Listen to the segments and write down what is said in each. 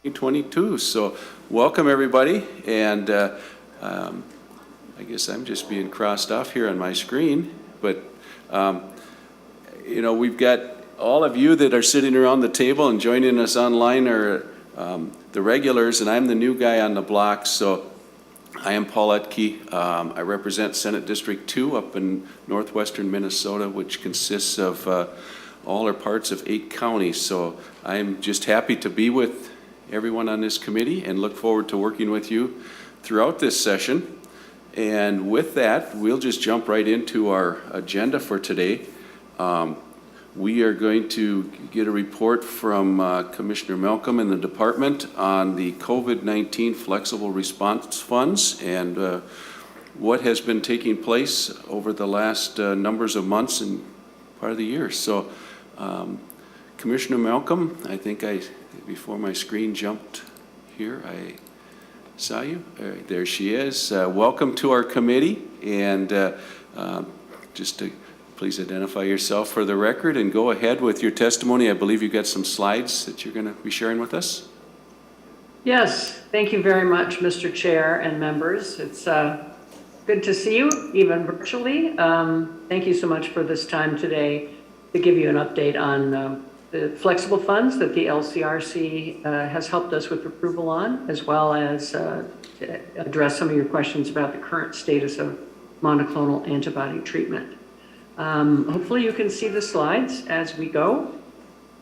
2022. So welcome everybody, and I guess I'm just being crossed off here on my screen, but you know, we've got all of you that are sitting around the table and joining us online are the regulars, and I'm the new guy on the block. So I am Paul Etke. I represent Senate District 2 up in northwestern Minnesota, which consists of all or parts of 8 counties. So I'm just happy to be with everyone on this committee and look forward to working with you throughout this session. And with that, we'll just jump right into our agenda for today. We are going to get a report from Commissioner Malcolm and the department on the COVID-19 flexible response funds and what has been taking place over the last numbers of months and part of the year. So Commissioner Malcolm, I think before my screen jumped here, I saw you. There she is. Welcome to our committee, and just to please identify yourself for the record and go ahead with your testimony. I believe you've got some slides that you're going to be sharing with us. Yes, thank you very much, Mr. Chair and members. It's good to see you, even virtually. Thank you so much for this time today to give you an update on the flexible funds that the LCRC has helped us with approval on, as well as to address some of your questions about the current status of monoclonal antibody treatment. Hopefully you can see the slides as we go.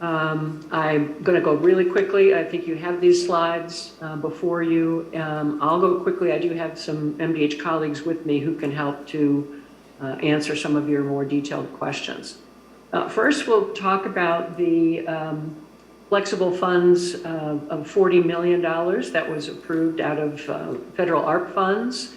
I'm going to go really quickly. I think you have these slides before you. I'll go quickly. I do have some MDH colleagues with me who can help to answer some of your more detailed questions. First, we'll talk about the flexible funds of $40 million that was approved out of federal ARP funds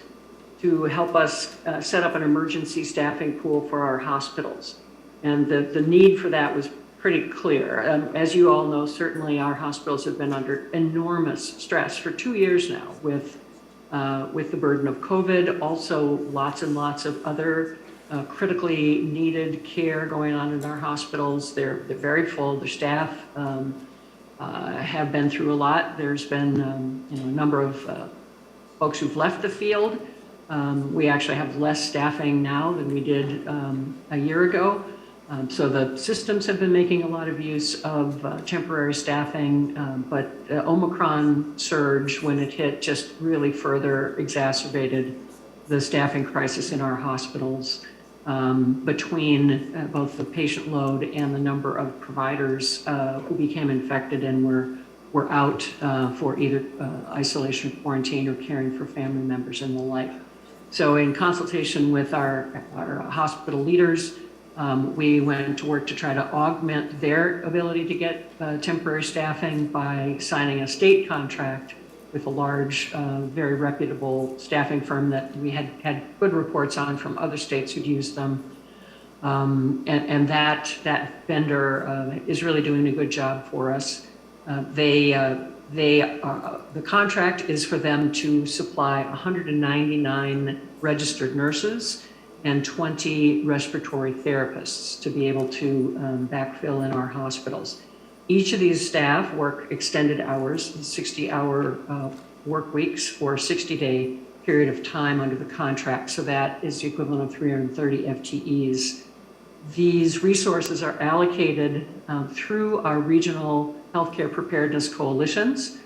to help us set up an emergency staffing pool for our hospitals. And the need for that was pretty clear. As you all know, certainly our hospitals have been under enormous stress for 2 years now with the burden of COVID, also lots and lots of other critically needed care going on in our hospitals. They're very full. Their staff have been through a lot. There's been a number of folks who've left the field. We actually have less staffing now than we did a year ago. So the systems have been making a lot of use of temporary staffing, but the Omicron surge, when it hit, just really further exacerbated the staffing crisis in our hospitals. Between both the patient load and the number of providers who became infected and were out for either isolation, quarantine, or caring for family members and the like. So in consultation with our hospital leaders, we went to work to try to augment their ability to get temporary staffing by signing a state contract with a large, very reputable staffing firm that we had good reports on from other states who'd used them. And that vendor is really doing a good job for us. The contract is for them to supply 199 registered nurses and 20 respiratory therapists to be able to backfill in our hospitals. Each of these staff work extended hours, 60-hour work weeks for a 60-day period of time under the contract. So that is the equivalent of 330 FTEs. These resources are allocated through our regional healthcare preparedness coalitions,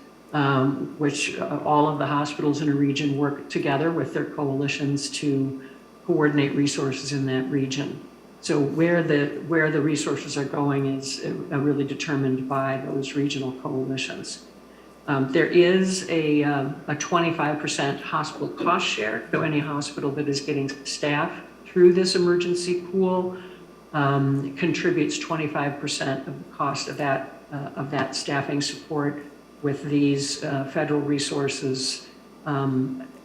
which all of the hospitals in a region work together with their coalitions to coordinate resources in that region. So where the resources are going is really determined by those regional coalitions. There is a 25% hospital cost share. So any hospital that is getting staff through this emergency pool contributes 25% of the cost of that staffing support, with these federal resources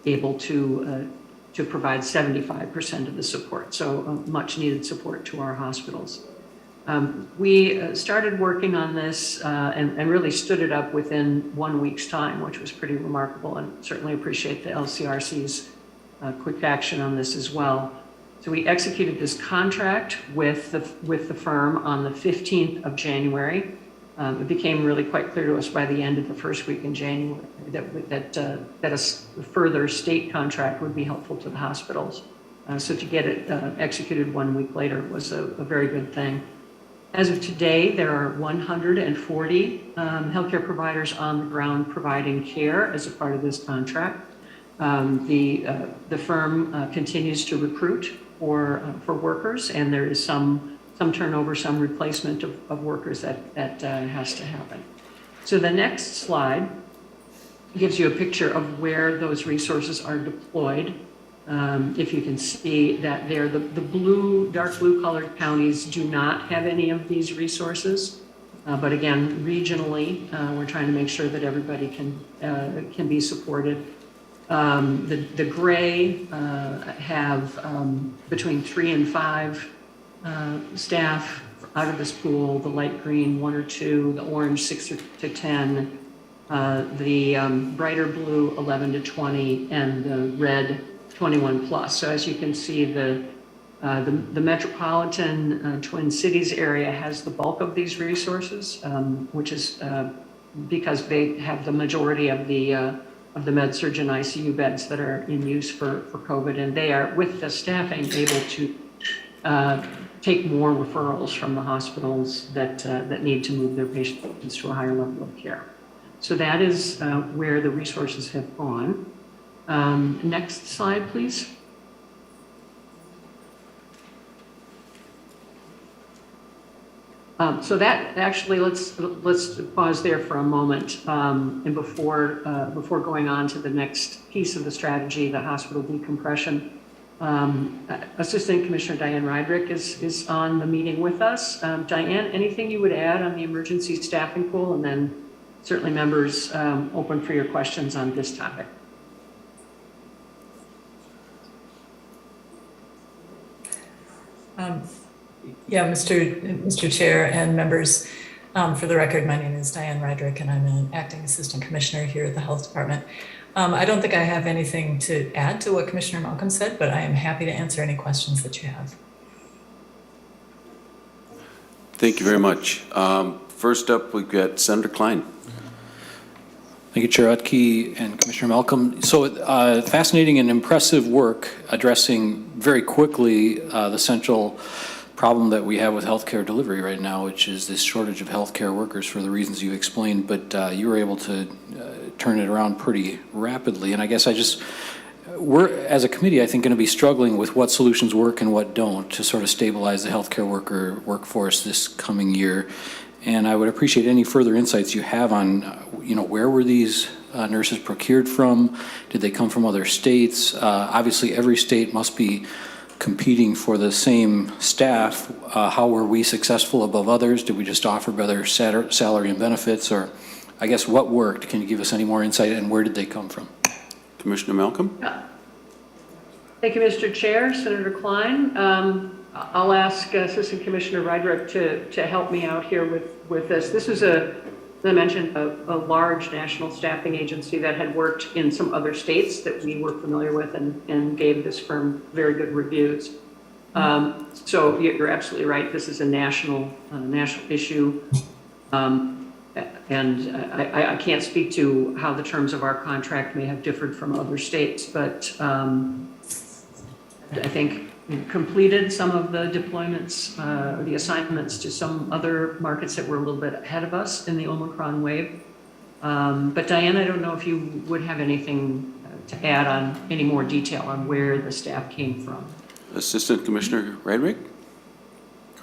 able to provide 75% of the support. So much needed support to our hospitals. We started working on this and really stood it up within 1 week's time, which was pretty remarkable, and certainly appreciate the LCRC's quick action on this as well. So we executed this contract with the firm on the 15th of January. It became really quite clear to us by the end of the first week in January that a further state contract would be helpful to the hospitals. So to get it executed 1 week later was a very good thing. As of today, there are 140 healthcare providers on the ground providing care as a part of this contract. The firm continues to recruit for workers, and there is some turnover, some replacement of workers that has to happen. So the next slide gives you a picture of where those resources are deployed. If you can see that there, the dark blue colored counties do not have any of these resources. But again, regionally, we're trying to make sure that everybody can be supported. The gray have between 3 and 5 staff out of this pool, the light green 1 or 2, the orange 6 to 10, the brighter blue 11 to 20, and the red 21 plus. So as you can see, the metropolitan Twin Cities area has the bulk of these resources, which is because they have the majority of the med-surg and ICU beds that are in use for COVID, and they are, with the staffing, able to take more referrals from the hospitals that need to move their patients to a higher level of care. So that is where the resources have gone. Next slide, please. So that actually, let's pause there for a moment, and before going on to the next piece of the strategy, the hospital decompression. Assistant Commissioner Diane Rydrick is on the meeting with us. Diane, anything you would add on the emergency staffing pool, and then certainly members open for your questions on this topic. Yeah, Mr. Chair and members, for the record, my name is Diane Rydrick, and I'm an acting assistant commissioner here at the Health Department. I don't think I have anything to add to what Commissioner Malcolm said, but I am happy to answer any questions that you have. Thank you very much. First up, we've got Senator Klein. Thank you, Chair Utke and Commissioner Malcolm. So fascinating and impressive work addressing very quickly the central problem that we have with healthcare delivery right now, which is this shortage of healthcare workers for the reasons you explained, but you were able to turn it around pretty rapidly. And I guess we're, as a committee, I think, going to be struggling with what solutions work and what don't to sort of stabilize the healthcare workforce this coming year. And I would appreciate any further insights you have on, where were these nurses procured from? Did they come from other states? Obviously, every state must be competing for the same staff. How were we successful above others? Did we just offer better salary and benefits? Or I guess what worked? Can you give us any more insight, and where did they come from? Commissioner Malcolm? Thank you, Mr. Chair. Senator Klein. I'll ask Assistant Commissioner Rydrick to help me out here with this. This was, as I mentioned, a large national staffing agency that had worked in some other states that we were familiar with and gave this firm very good reviews. So you're absolutely right. This is a national issue. And I can't speak to how the terms of our contract may have differed from other states, but I think we completed some of the deployments, or the assignments to some other markets that were a little bit ahead of us in the Omicron wave. But Diane, I don't know if you would have anything to add on any more detail on where the staff came from. Assistant Commissioner Rydrick?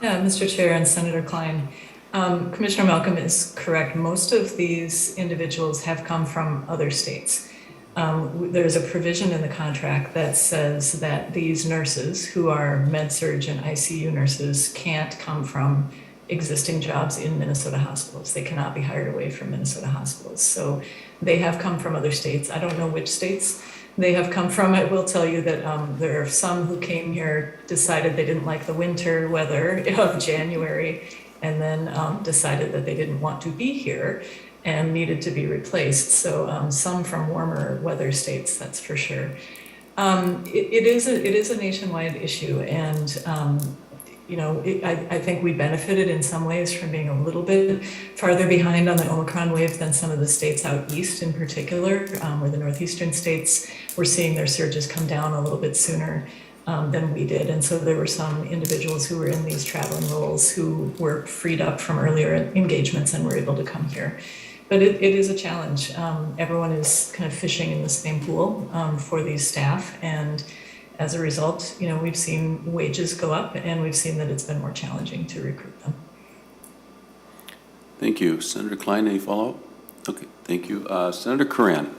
Yeah, Mr. Chair and Senator Klein. Commissioner Malcolm is correct. Most of these individuals have come from other states. There's a provision in the contract that says that these nurses who are med-surg and ICU nurses can't come from existing jobs in Minnesota hospitals. They cannot be hired away from Minnesota hospitals. So they have come from other states. I don't know which states they have come from. I will tell you that there are some who came here, decided they didn't like the winter weather of January, and then decided that they didn't want to be here and needed to be replaced. So some from warmer weather states, that's for sure. It is a nationwide issue, and I think we benefited in some ways from being a little bit farther behind on the Omicron wave than some of the states out east in particular, where the northeastern states were seeing their surges come down a little bit sooner than we did. And so there were some individuals who were in these traveling roles who were freed up from earlier engagements and were able to come here. But it is a challenge. Everyone is kind of fishing in the same pool for these staff. And as a result, we've seen wages go up, and we've seen that it's been more challenging to recruit them. Thank you. Senator Klein, any follow-up? Okay, thank you. Senator Curran.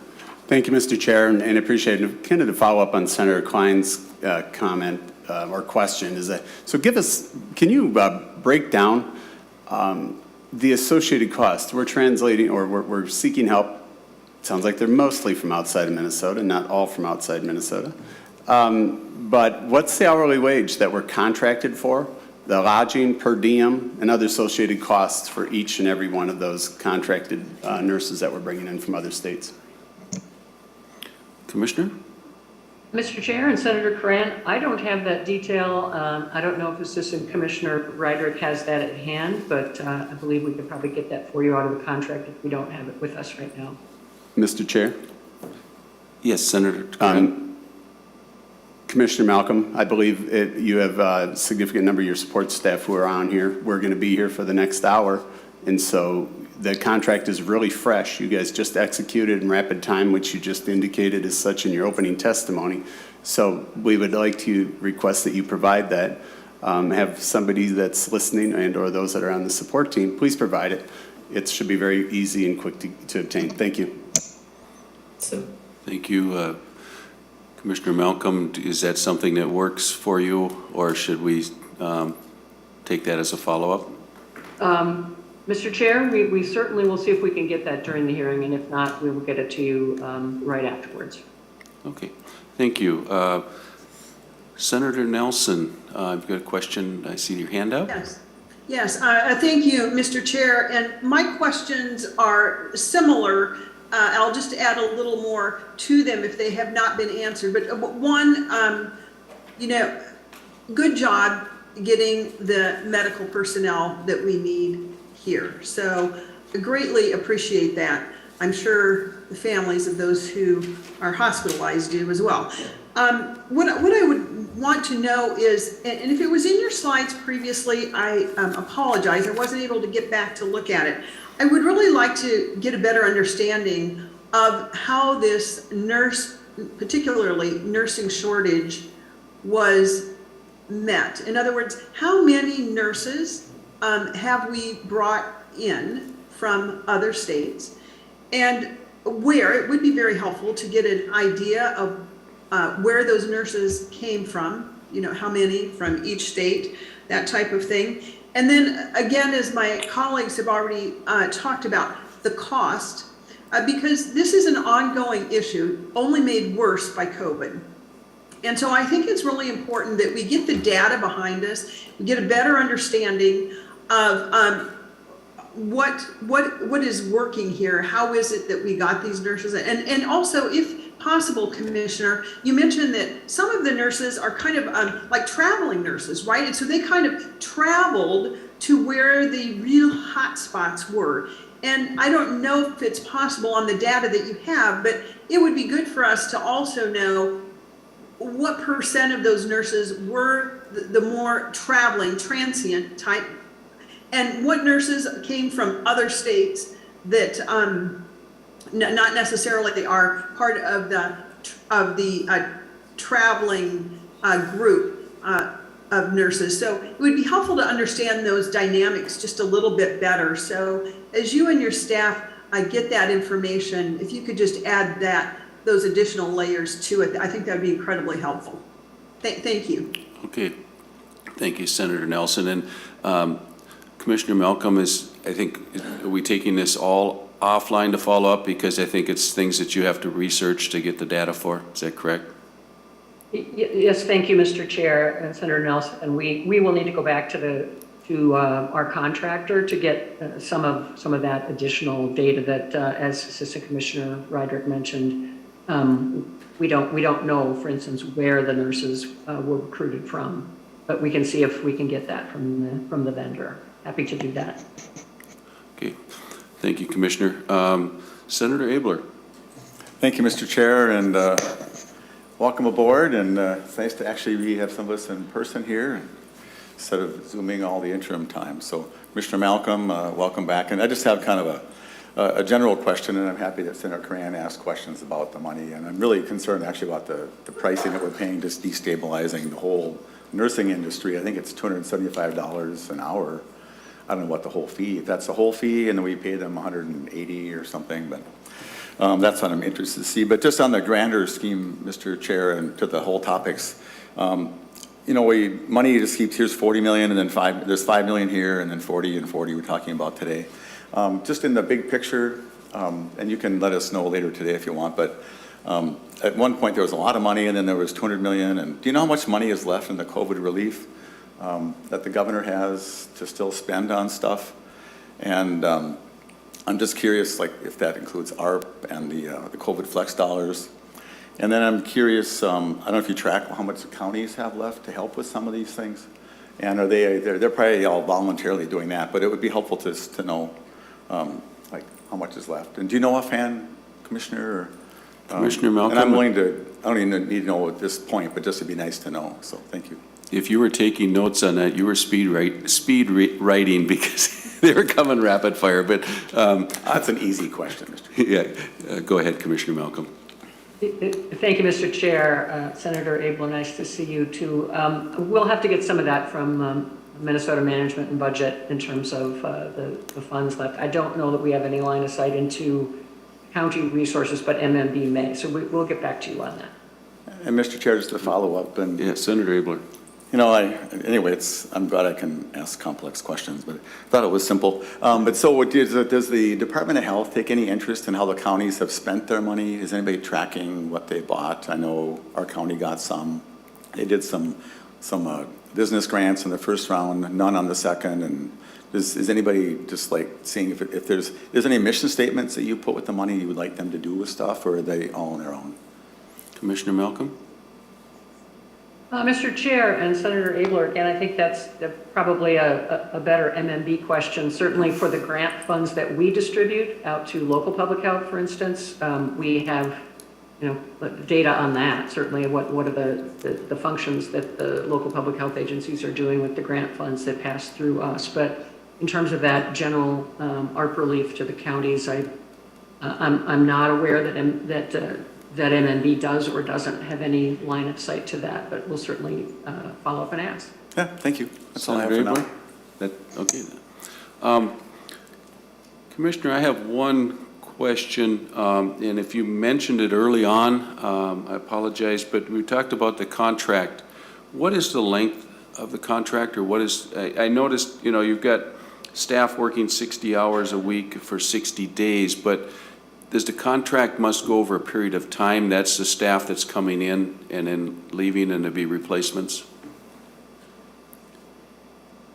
Thank you, Mr. Chair, and appreciate it. Kind of to follow up on Senator Klein's comment or question is that, so can you break down the associated costs? We're translating, or we're seeking help. It sounds like they're mostly from outside of Minnesota, not all from outside Minnesota. But what's the hourly wage that we're contracted for, the lodging, per diem, and other associated costs for each and every one of those contracted nurses that we're bringing in from other states? Commissioner? Mr. Chair and Senator Curran, I don't have that detail. I don't know if Assistant Commissioner Rydrick has that at hand, but I believe we could probably get that for you out of the contract if we don't have it with us right now. Mr. Chair? Yes, Senator Curran. Commissioner Malcolm, I believe you have a significant number of your support staff who are on here. We're going to be here for the next hour, and so the contract is really fresh. You guys just executed in rapid time, which you just indicated as such in your opening testimony. So we would like to request that you provide that. Have somebody that's listening and or those that are on the support team, please provide it. It should be very easy and quick to obtain. Thank you. Thank you. Commissioner Malcolm, is that something that works for you, or should we take that as a follow-up? Mr. Chair, we certainly will see if we can get that during the hearing, and if not, we will get it to you right afterwards. Okay, thank you. Senator Nelson, I've got a question. I see your hand up. Yes, thank you, Mr. Chair. And my questions are similar. I'll just add a little more to them if they have not been answered. But one, good job getting the medical personnel that we need here. So I greatly appreciate that. I'm sure the families of those who are hospitalized do as well. What I would want to know is, and if it was in your slides previously, I apologize. I wasn't able to get back to look at it. I would really like to get a better understanding of how this particularly nursing shortage was met. In other words, how many nurses have we brought in from other states, and where? It would be very helpful to get an idea of where those nurses came from, how many from each state, that type of thing. And then again, as my colleagues have already talked about, the cost, because this is an ongoing issue, only made worse by COVID. And so I think it's really important that we get the data behind us, we get a better understanding of what is working here. How is it that we got these nurses? And also, if possible, Commissioner, you mentioned that some of the nurses are kind of like traveling nurses, right? And so they kind of traveled to where the real hot spots were. And I don't know if it's possible on the data that you have, but it would be good for us to also know what % of those nurses were the more traveling, transient type, and what nurses came from other states that not necessarily are part of the traveling group of nurses. So it would be helpful to understand those dynamics just a little bit better. So as you and your staff get that information, if you could just add those additional layers to it, I think that would be incredibly helpful. Thank you. Okay, thank you, Senator Nelson. And Commissioner Malcolm, are we taking this all offline to follow up? Because I think it's things that you have to research to get the data for. Is that correct? Yes, thank you, Mr. Chair and Senator Nelson. And we will need to go back to our contractor to get some of that additional data that, as Assistant Commissioner Rydrick mentioned, we don't know, for instance, where the nurses were recruited from. but we can see if we can get that from the vendor. Happy to do that. Okay, thank you, Commissioner. Senator Abler. Thank you, Mr. Chair, and welcome aboard. And it's nice to actually have some of us in person here instead of Zooming all the interim time. So, Commissioner Malcolm, welcome back. And I just have kind of a general question, and I'm happy that Senator Coran asked questions about the money. And I'm really concerned actually about the pricing that we're paying, just destabilizing the whole nursing industry. I think it's $275 an hour. I don't know what the whole fee, if that's the whole fee, and then we pay them 180 or something, but that's what I'm interested to see. But just on the grander scheme, Mr. Chair, and to the whole topics, you know, money just keeps, here's 40 million, and then there's 5 million here, and then 40 and 40 we're talking about today. Just in the big picture, and you can let us know later today if you want, but at one point there was a lot of money, and then there was 200 million, and do you know how much money is left in the COVID relief that the governor has to still spend on stuff? And I'm just curious, like, if that includes ARP and the COVID flex dollars. And then I'm curious, I don't know if you track how much the counties have left to help with some of these things. And are they're probably all voluntarily doing that, but it would be helpful to know, like, how much is left. And do you know offhand, Commissioner? Or, Commissioner Malcolm? And I'm willing to, I don't even need to know at this point, but just it'd be nice to know, so thank you. If you were taking notes on that, you were speed writing because they were coming rapid fire, but. That's an easy question, Mr. Chair. Yeah, go ahead, Commissioner Malcolm. Thank you, Mr. Chair. Senator Abel, nice to see you too. We'll have to get some of that from Minnesota Management and Budget in terms of the funds left. I don't know that we have any line of sight into county resources, but MMB may. So we'll get back to you on that. And Mr. Chair, just to follow up, and Yeah, Senator Abler. you know, anyway, I'm glad I can ask complex questions, but I thought it was simple. But so does the Department of Health take any interest in how the counties have spent their money? Is anybody tracking what they bought? I know our county got some. They did some business grants in the first round, none on the second. And is anybody just like seeing if there's any mission statements that you put with the money you would like them to do with stuff, or are they all on their own? Commissioner Malcolm? Mr. Chair and Senator Abler, again, I think that's probably a better MMB question. Certainly for the grant funds that we distribute out to local public health, for instance, we have, data on that. Certainly what are the functions that the local public health agencies are doing with the grant funds that pass through us. But in terms of that general ARP relief to the counties, I'm not aware that MNB does or doesn't have any line of sight to that, but we'll certainly follow up and ask. Yeah, thank you. That's all I have Senator for now. Okay. Commissioner, I have one question, and if you mentioned it early on, I apologize, but we talked about the contract. What is the length of the contract, or what is, I noticed, you've got staff working 60 hours a week for 60 days, but does the contract must go over a period of time? That's the staff that's coming in and then leaving, and there'll be replacements?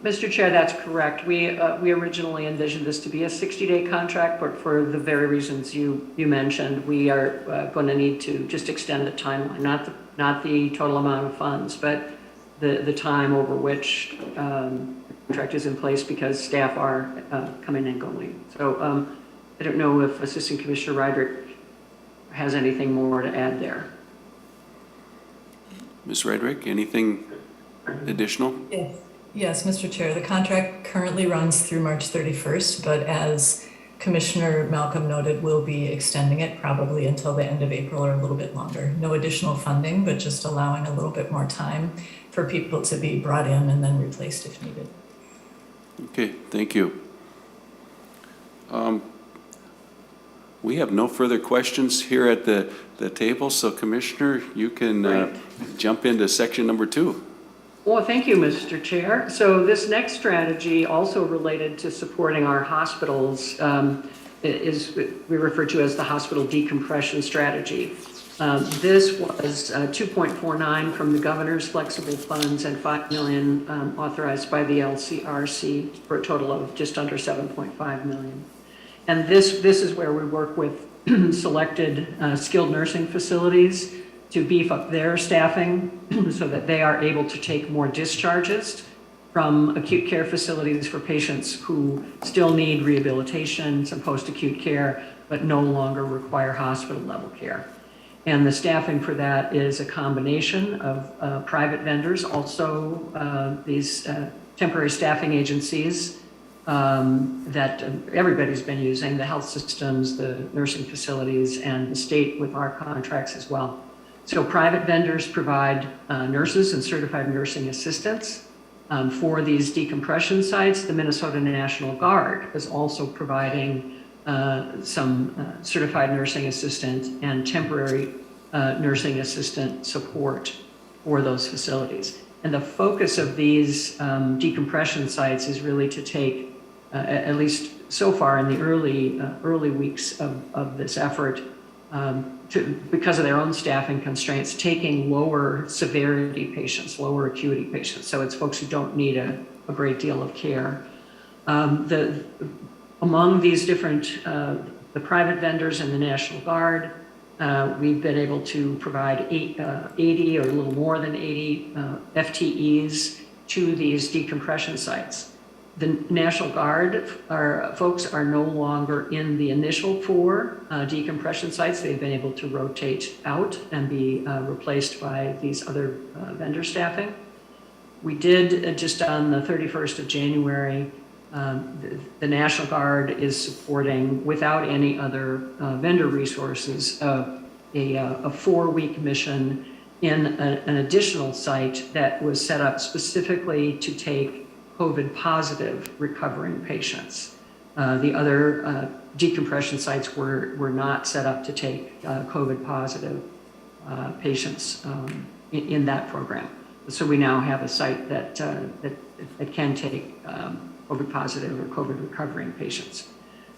Mr. Chair, that's correct. We originally envisioned this to be a 60-day contract, but for the very reasons you mentioned, we are going to need to just extend the timeline, not the total amount of funds, but the time over which the contract is in place, because staff are coming and going. So I don't know if Assistant Commissioner Rydrick has anything more to add there. Ms. Rydrick, anything additional? Yes, Mr. Chair. The contract currently runs through March 31st, but as Commissioner Malcolm noted, we'll be extending it probably until the end of April or a little bit longer. No additional funding, but just allowing a little bit more time for people to be brought in and then replaced if needed. Okay, thank you. We have no further questions here at the table, so Commissioner, you can jump into section number 2. Well, thank you, Mr. Chair. So this next strategy, also related to supporting our hospitals, is we refer to as the Hospital Decompression Strategy. This was 2.49 from the governor's flexible funds and $5 million authorized by the LCRC for a total of just under $7.5 million. And this is where we work with selected skilled nursing facilities to beef up their staffing so that they are able to take more discharges from acute care facilities for patients who still need rehabilitation, some post-acute care, but no longer require hospital level care. And the staffing for that is a combination of private vendors, also these temporary staffing agencies that everybody's been using, the health systems, the nursing facilities, and the state with our contracts as well. So private vendors provide nurses and certified nursing assistants for these decompression sites. The Minnesota National Guard is also providing some certified nursing assistant and temporary nursing assistant support for those facilities. And the focus of these decompression sites is really to take, at least so far in the early weeks of this effort, because of their own staffing constraints, taking lower severity patients, lower acuity patients. So it's folks who don't need a great deal of care. Among these different, the private vendors and the National Guard, we've been able to provide 80 or a little more than 80 FTEs to these decompression sites. The National Guard folks are no longer in the initial 4 decompression sites. They've been able to rotate out and be replaced by these other vendor staffing. We did, just on the 31st of January, the National Guard is supporting, without any other vendor resources, a 4-week mission in an additional site that was set up specifically to take COVID positive recovering patients. The other decompression sites were not set up to take COVID positive patients in that program. So we now have a site that can take COVID positive or COVID recovering patients.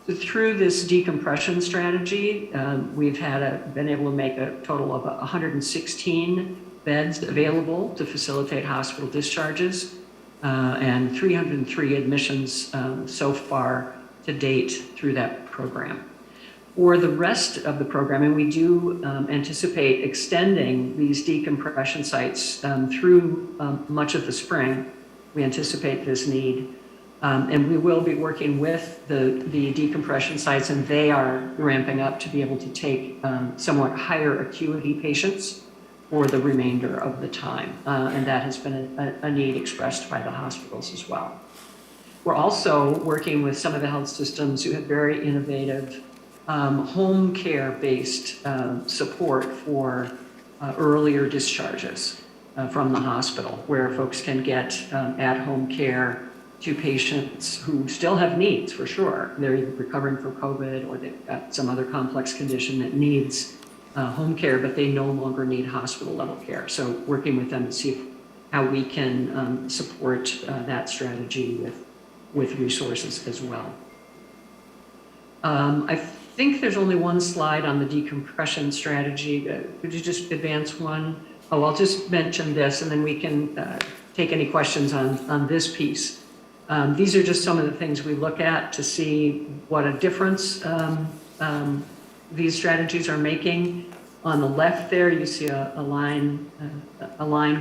So through this decompression strategy, we've been able to make a total of 116 beds available to facilitate hospital discharges, and 303 admissions so far to date through that program. For the rest of the program, and we do anticipate extending these decompression sites through much of the spring. We anticipate this need. And we will be working with the decompression sites, and they are ramping up to be able to take somewhat higher acuity patients for the remainder of the time. And that has been a need expressed by the hospitals as well. We're also working with some of the health systems who have very innovative home care-based support for earlier discharges from the hospital, where folks can get at-home care to patients who still have needs, for sure. They're either recovering from COVID or they've got some other complex condition that needs home care, but they no longer need hospital level care. So working with them to see how we can support that strategy with resources as well. I think there's only one slide on the decompression strategy. Could you just advance one? Oh, I'll just mention this, and then we can take any questions on this piece. These are just some of the things we look at to see what a difference these strategies are making. On the left there, you see a line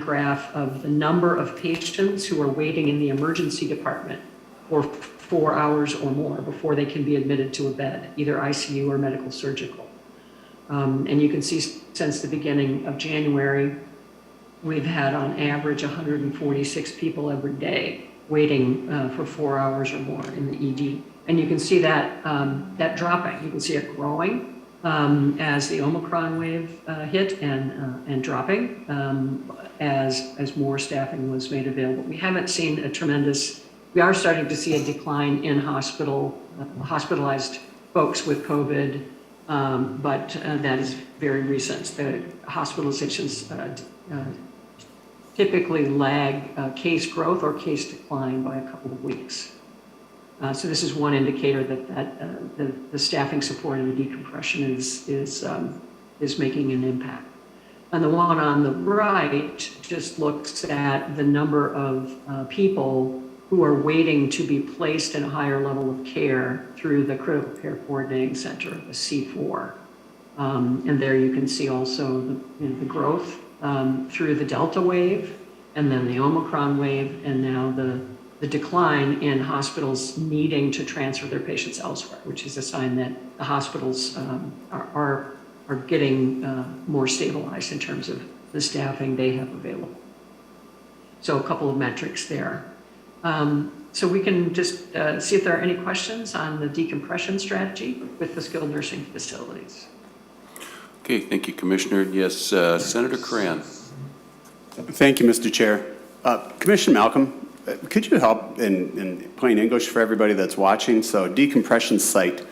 graph of the number of patients who are waiting in the emergency department for 4 hours or more before they can be admitted to a bed, either ICU or medical surgical. And you can see since the beginning of January, we've had on average 146 people every day waiting for 4 hours or more in the ED. And you can see that dropping. You can see it growing as the Omicron wave hit and dropping as more staffing was made available. We haven't seen we are starting to see a decline in hospitalized folks with COVID, but that is very recent. The hospitalizations typically lag case growth or case decline by a couple of weeks. So this is one indicator that the staffing support and the decompression is making an impact. And the one on the right just looks at the number of people who are waiting to be placed in a higher level of care through the Critical Care Coordinating Center, the C4. And there you can see also the growth through the Delta wave, and then the Omicron wave, and now the decline in hospitals needing to transfer their patients elsewhere, which is a sign that the hospitals are getting more stabilized in terms of the staffing they have available. So a couple of metrics there. So we can just see if there are any questions on the decompression strategy with the skilled nursing facilities. Okay, thank you, Commissioner. Yes, Senator Cran. Thank you, Mr. Chair. Commissioner Malcolm, could you help in plain English for everybody that's watching? So decompression site,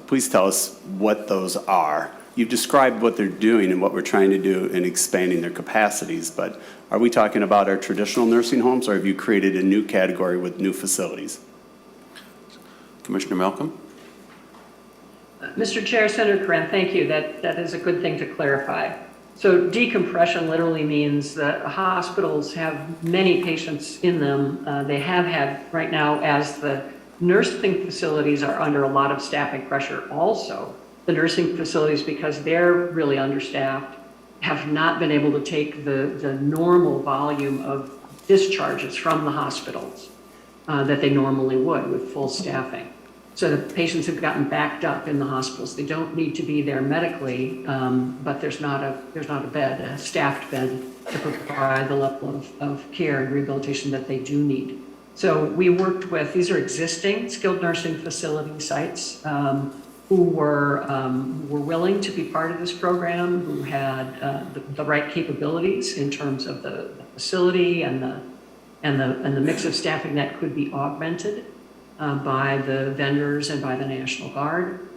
please tell us what those are. You've described what they're doing and what we're trying to do in expanding their capacities, but are we talking about our traditional nursing homes, or have you created a new category with new facilities? Commissioner Malcolm? Mr. Chair, Senator Coran, thank you. That is a good thing to clarify. So decompression literally means that hospitals have many patients in them. They have had right now, as the nursing facilities are under a lot of staffing pressure also. The nursing facilities, because they're really understaffed, have not been able to take the normal volume of discharges from the hospitals that they normally would with full staffing. So the patients have gotten backed up in the hospitals. They don't need to be there medically, but there's not a bed, a staffed bed, to provide the level of care and rehabilitation that they do need. So we worked with, these are existing skilled nursing facility sites who were willing to be part of this program, who had the right capabilities in terms of the facility and the mix of staffing that could be augmented by the vendors and by the National Guard.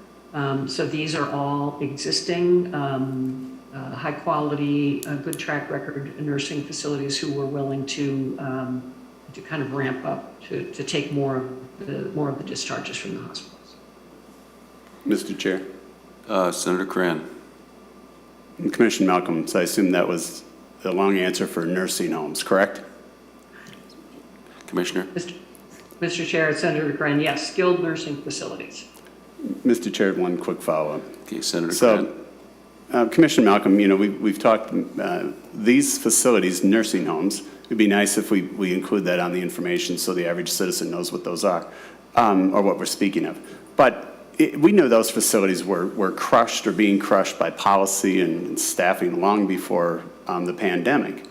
So these are all existing, high quality, good track record nursing facilities who were willing to kind of ramp up to take more of the discharges from the hospitals. Mr. Chair. Senator Cran. Commissioner Malcolm, so I assume that was a long answer for nursing homes, correct? Commissioner? Mr. Chair, Senator Coran, yes, skilled nursing facilities. Mr. Chair, one quick follow-up. Okay, Senator Cran. So, Commissioner Malcolm, you know, we've talked, these facilities, nursing homes, it'd be nice if we include that on the information so the average citizen knows what those are, or what we're speaking of. But we know those facilities were crushed or being crushed by policy and staffing long before the pandemic.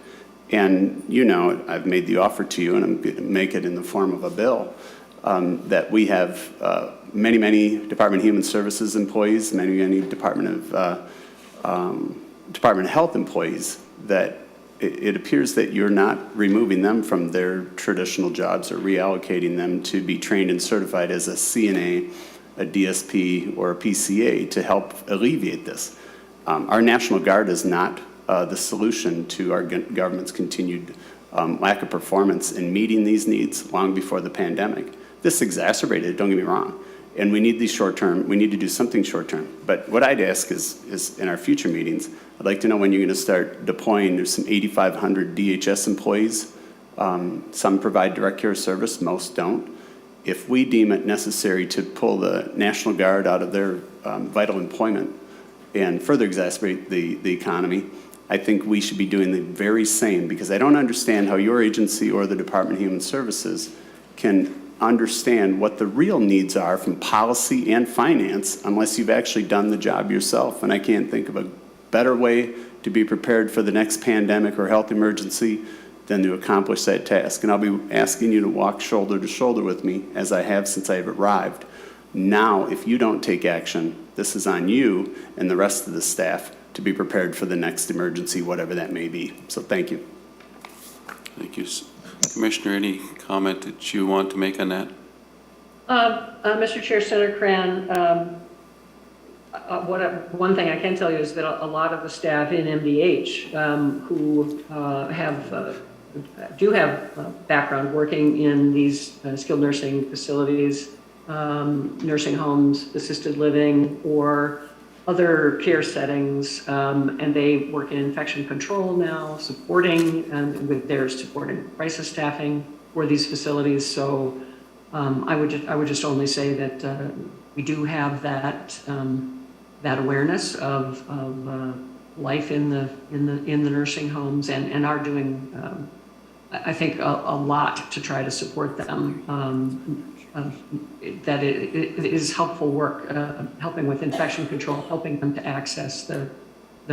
And, you know, I've made the offer to you, and I'm going to make it in the form of a bill, that we have many Department of Human Services employees, many Department of Health employees, that it appears that you're not removing them from their traditional jobs or reallocating them to be trained and certified as a CNA, a DSP, or a PCA to help alleviate this. Our National Guard is not the solution to our government's continued lack of performance in meeting these needs long before the pandemic. This exacerbated it, don't get me wrong. And we need these short-term, we need to do something short-term. But what I'd ask is in our future meetings, I'd like to know when you're gonna start deploying. There's some 8,500 DHS employees. Some provide direct care service, most don't. If we deem it necessary to pull the National Guard out of their vital employment and further exacerbate the economy, I think we should be doing the very same, because I don't understand how your agency or the Department of Human Services can understand what the real needs are from policy and finance unless you've actually done the job yourself. And I can't think of a better way to be prepared for the next pandemic or health emergency than to accomplish that task. And I'll be asking you to walk shoulder to shoulder with me, as I have since I've arrived. Now, if you don't take action, this is on you and the rest of the staff to be prepared for the next emergency, whatever that may be. So thank you. Thank you. Commissioner, any comment that you want to make on that? Mr. Chair, Senator Cran, one thing I can tell you is that a lot of the staff in MDH who do have background working in these skilled nursing facilities, nursing homes, assisted living, or other care settings, and they work in infection control now, supporting crisis staffing for these facilities. So I would just only say that we do have that that awareness of life in the nursing homes and are doing, I think, a lot to try to support them. That it is helpful work, helping with infection control, helping them to access the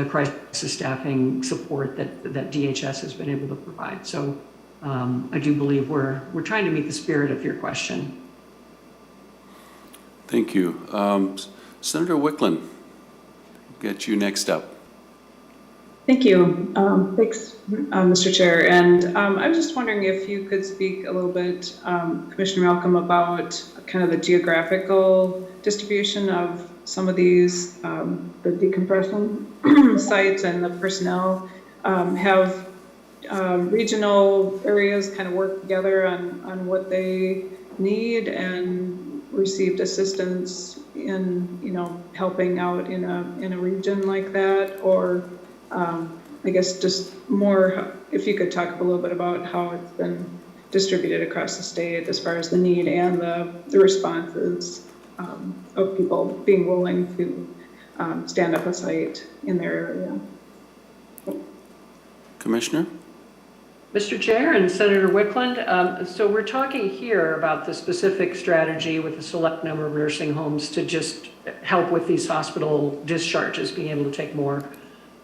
crisis staffing support that DHS has been able to provide. So I do believe we're trying to meet the spirit of your question. Thank you. Senator Wickland, get you next up. Thank you. Thanks, Mr. Chair. And I was just wondering if you could speak a little bit, Commissioner Malcolm, about kind of the geographical distribution of some of these, the decompression sites and the personnel. Have regional areas kind of work together on what they need and received assistance in, helping out in a region like that? Or I guess just more, if you could talk a little bit about how it's been distributed across the state as far as the need and the responses of people being willing to stand up a site in their area. Commissioner? Mr. Chair and Senator Wickland, so we're talking here about the specific strategy with a select number of nursing homes to just help with these hospital discharges, being able to take more.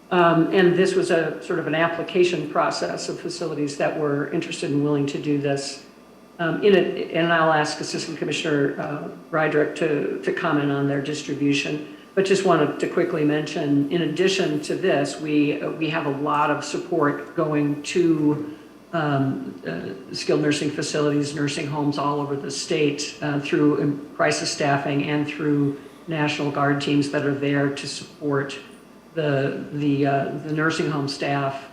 And this was a sort of an application process of facilities that were interested and willing to do this. And I'll ask Assistant Commissioner Rydrick to comment on their distribution. But just wanted to quickly mention, in addition to this, we have a lot of support going to skilled nursing facilities, nursing homes all over the state through crisis staffing and through National Guard teams that are there to support the nursing home staff.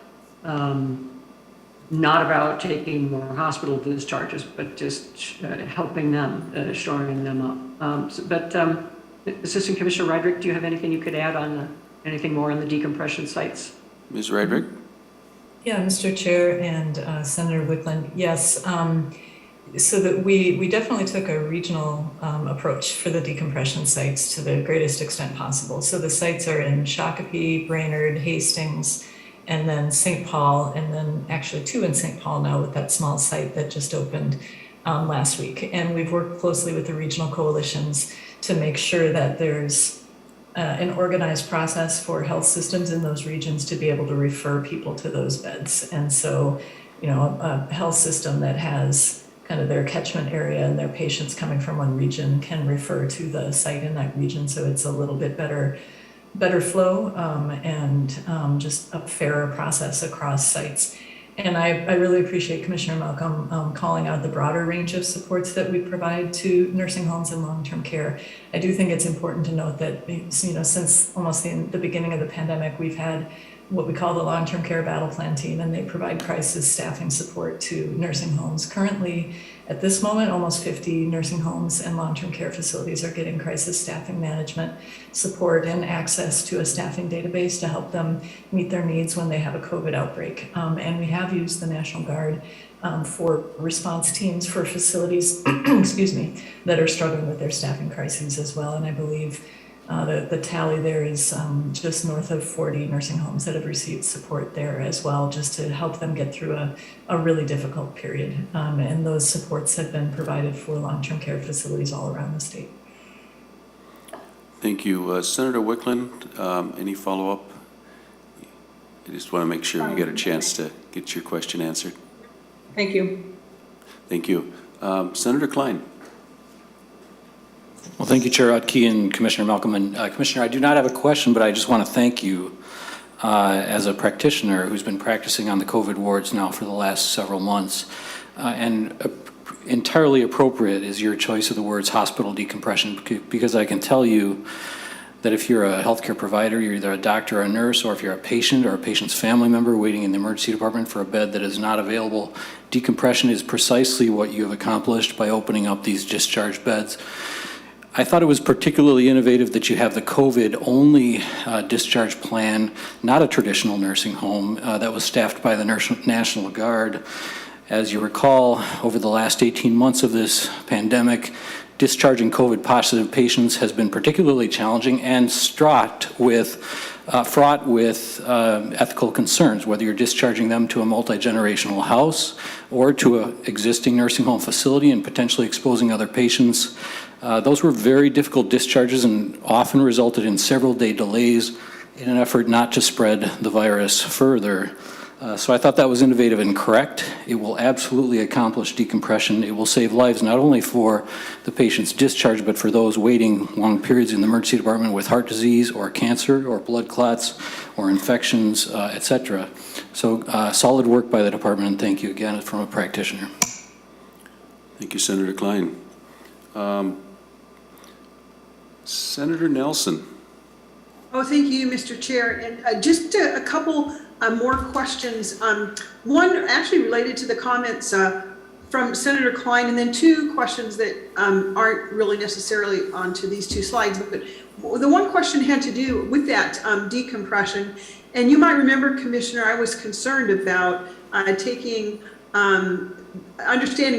Not about taking more hospital discharges, but just helping them, shoring them up. Assistant Commissioner Rydrick, do you have anything you could add on anything more on the decompression sites? Ms. Rydrick? Yeah, Mr. Chair and Senator Wickland, yes. So that we definitely took a regional approach for the decompression sites to the greatest extent possible. So the sites are in Shakopee, Brainerd, Hastings, and then St. Paul, and then actually 2 in St. Paul now with that small site that just opened last week. And we've worked closely with the regional coalitions to make sure that there's an organized process for health systems in those regions to be able to refer people to those beds. And so, a health system that has kind of their catchment area and their patients coming from one region can refer to the site in that region. So it's a little bit better flow and just a fairer process across sites. And I really appreciate Commissioner Malcolm calling out the broader range of supports that we provide to nursing homes and long-term care. I do think it's important to note that, since almost the beginning of the pandemic, we've had what we call the long-term care battle plan team, and they provide crisis staffing support to nursing homes. Currently, at this moment, almost 50 nursing homes and long-term care facilities are getting crisis staffing management support and access to a staffing database to help them meet their needs when they have a COVID outbreak. And we have used the National Guard for response teams for facilities, excuse me, that are struggling with their staffing crises as well. And I believe the tally there is just north of 40 nursing homes that have received support there as well, just to help them get through a really difficult period. And those supports have been provided for long-term care facilities all around the state. Thank you. Senator Wickland, any follow-up? I just want to make sure we get a chance to get your question answered. Thank you. Thank you. Senator Klein. Well, thank you, Chair Utke and Commissioner Malcolm. And Commissioner, I do not have a question, but I just want to thank you as a practitioner who's been practicing on the COVID wards now for the last several months. And entirely appropriate is your choice of the words hospital decompression, because I can tell you that if you're a healthcare provider, you're either a doctor or a nurse, or if you're a patient or a patient's family member waiting in the emergency department for a bed that is not available, decompression is precisely what you have accomplished by opening up these discharge beds. I thought it was particularly innovative that you have the COVID-only discharge plan, not a traditional nursing home that was staffed by the National Guard. As you recall, over the last 18 months of this pandemic, discharging COVID-positive patients has been particularly challenging and fraught with ethical concerns, whether you're discharging them to a multi-generational house or to an existing nursing home facility and potentially exposing other patients. Those were very difficult discharges and often resulted in several-day delays in an effort not to spread the virus further. So I thought that was innovative and correct. It will absolutely accomplish decompression. It will save lives not only for the patient's discharge, but for those waiting long periods in the emergency department with heart disease or cancer or blood clots or infections, et cetera. So solid work by the department, and thank you again from a practitioner. Thank you, Senator Klein. Senator Nelson. Oh, thank you, Mr. Chair. And just a couple more questions. One actually related to the comments from Senator Klein, and then two questions that aren't really necessarily onto these two slides. But the one question had to do with that decompression. And you might remember, Commissioner, I was concerned about understanding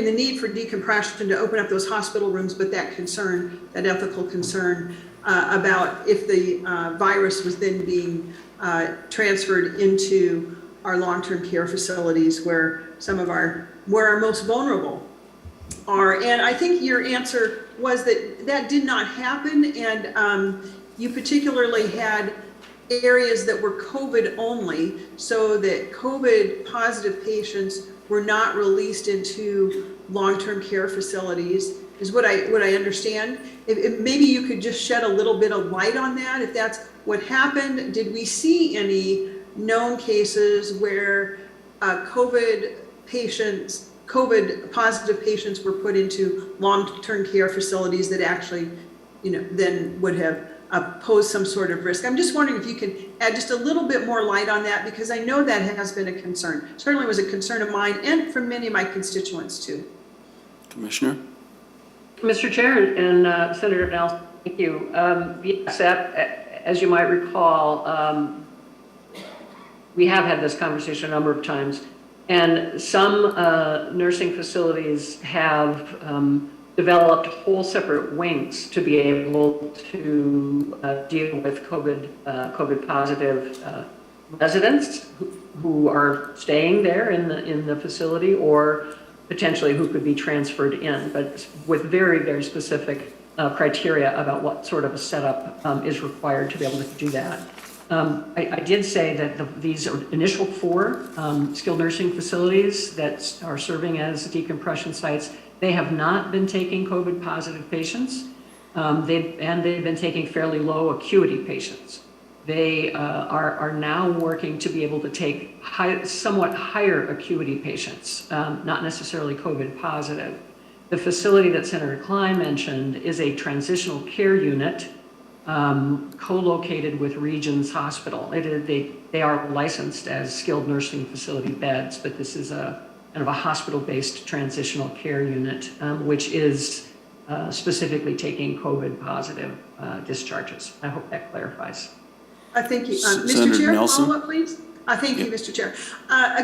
the need for decompression to open up those hospital rooms, but that concern, that ethical concern about if the virus was then being transferred into our long-term care facilities where where our most vulnerable are. And I think your answer was that that did not happen, and you particularly had areas that were COVID only, so that COVID positive patients were not released into long-term care facilities, is what I understand. If maybe you could just shed a little bit of light on that, if that's what happened. Did we see any known cases where COVID positive patients were put into long-term care facilities that actually, then would have posed some sort of risk? I'm just wondering if you can add just a little bit more light on that, because I know that has been a concern. Certainly was a concern of mine and from many of my constituents too. Commissioner? Mr. Chair and Senator Nelson, thank you. Yes, as you might recall, we have had this conversation a number of times, and some nursing facilities have developed whole separate wings to be able to deal with COVID positive residents who are staying there in the facility, or potentially who could be transferred in, but with very, very specific criteria about what sort of a setup is required to be able to do that. I did say that these initial 4 skilled nursing facilities that are serving as decompression sites, they have not been taking COVID positive patients, they've been taking fairly low acuity patients. They are now working to be able to take somewhat higher acuity patients, not necessarily COVID positive. The facility that Senator Klein mentioned is a transitional care unit co-located with Regions Hospital. They are licensed as skilled nursing facility beds, but this is a kind of a hospital-based transitional care unit, which is specifically taking COVID positive discharges. I hope that clarifies. Thank you. Senator Mr. Chair, Nelson? follow up, please. Thank you, Mr. Chair.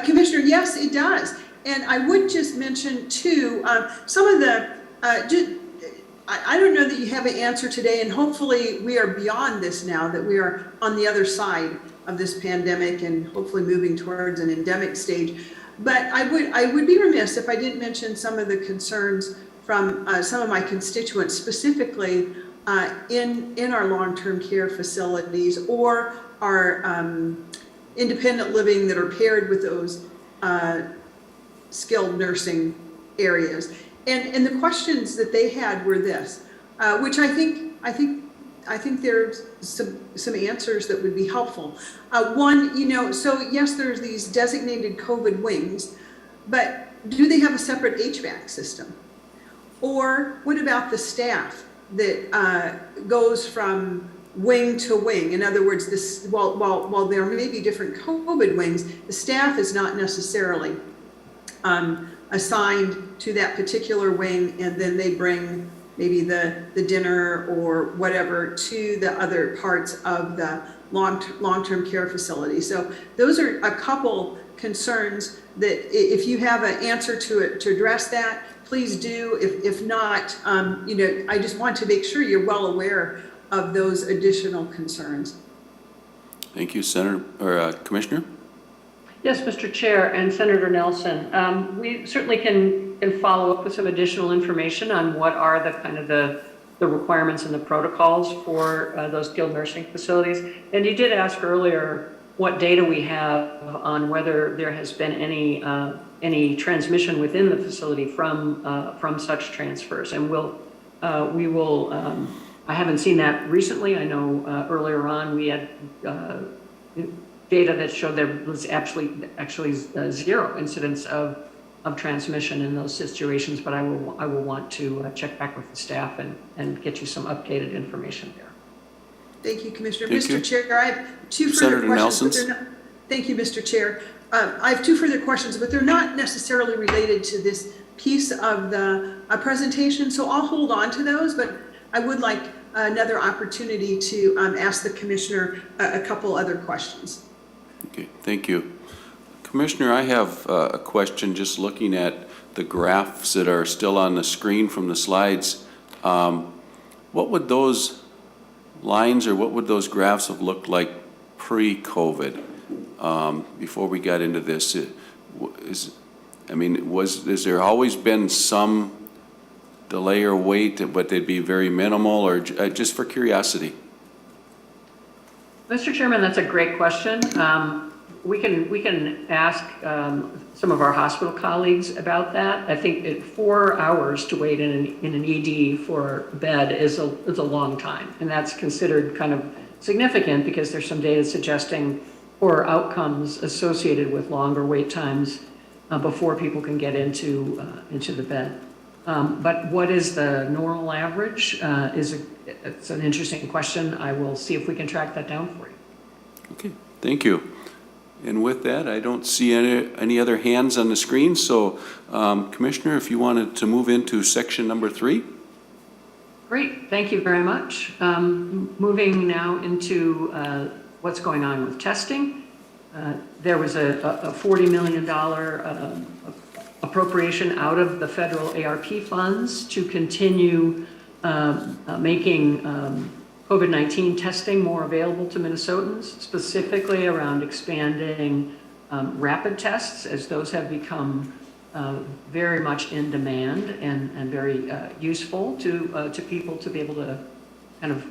Commissioner, yes, it does. And I would just mention too, some of the, I don't know that you have an answer today, and hopefully we are beyond this now, that we are on the other side of this pandemic and hopefully moving towards an endemic stage. But I would be remiss if I didn't mention some of the concerns from some of my constituents, specifically in our long-term care facilities or our independent living that are paired with those skilled nursing areas. And the questions that they had were this, which I think there's some answers that would be helpful. One, so yes, there's these designated COVID wings, but do they have a separate HVAC system? Or what about the staff that goes from wing to wing? In other words, while there may be different COVID wings, the staff is not necessarily assigned to that particular wing, and then they bring maybe the dinner or whatever to the other parts of the long-term care facility. So those are a couple concerns if you have an answer to it, to address that, please do. If not, I just want to make sure you're well aware of those additional concerns. Thank you, Senator, or Commissioner. Yes, Mr. Chair and Senator Nelson, we certainly can follow up with some additional information on what are the kind of the requirements and the protocols for those skilled nursing facilities. And you did ask earlier what data we have on whether there has been any transmission within the facility from such transfers. And we will. I haven't seen that recently. I know earlier on we had data that showed there was actually zero incidents of transmission in those situations, but I will want to check back with the staff and get you some updated information there. Thank you, Commissioner. Thank Mr. you. Chair, I have two Senator further questions. Nelson's. But they're not, thank you, Mr. Chair. I have two further questions, but they're not necessarily related to this piece of the presentation, so I'll hold on to those, but I would like another opportunity to ask the Commissioner a couple other questions. Okay, thank you. Commissioner, I have a question just looking at the graphs that are still on the screen from the slides. What would those lines or what would those graphs have looked like pre-COVID before we got into this? Has there always been some delay or wait, but they'd be very minimal, or just for curiosity? Mr. Chairman, that's a great question. We can ask some of our hospital colleagues about that. I think 4 hours to wait in an ED for a bed is a long time, and that's considered kind of significant because there's some data suggesting poor outcomes associated with longer wait times before people can get into the bed. But what is the normal average? It's an interesting question. I will see if we can track that down for you. Okay, thank you. And with that, I don't see any other hands on the screen. So, Commissioner, if you wanted to move into section number 3. Great, thank you very much. Moving now into what's going on with testing. There was a $40 million appropriation out of the federal ARP funds to continue making COVID-19 testing more available to Minnesotans, specifically around expanding rapid tests, as those have become very much in demand and very useful to people to be able to kind of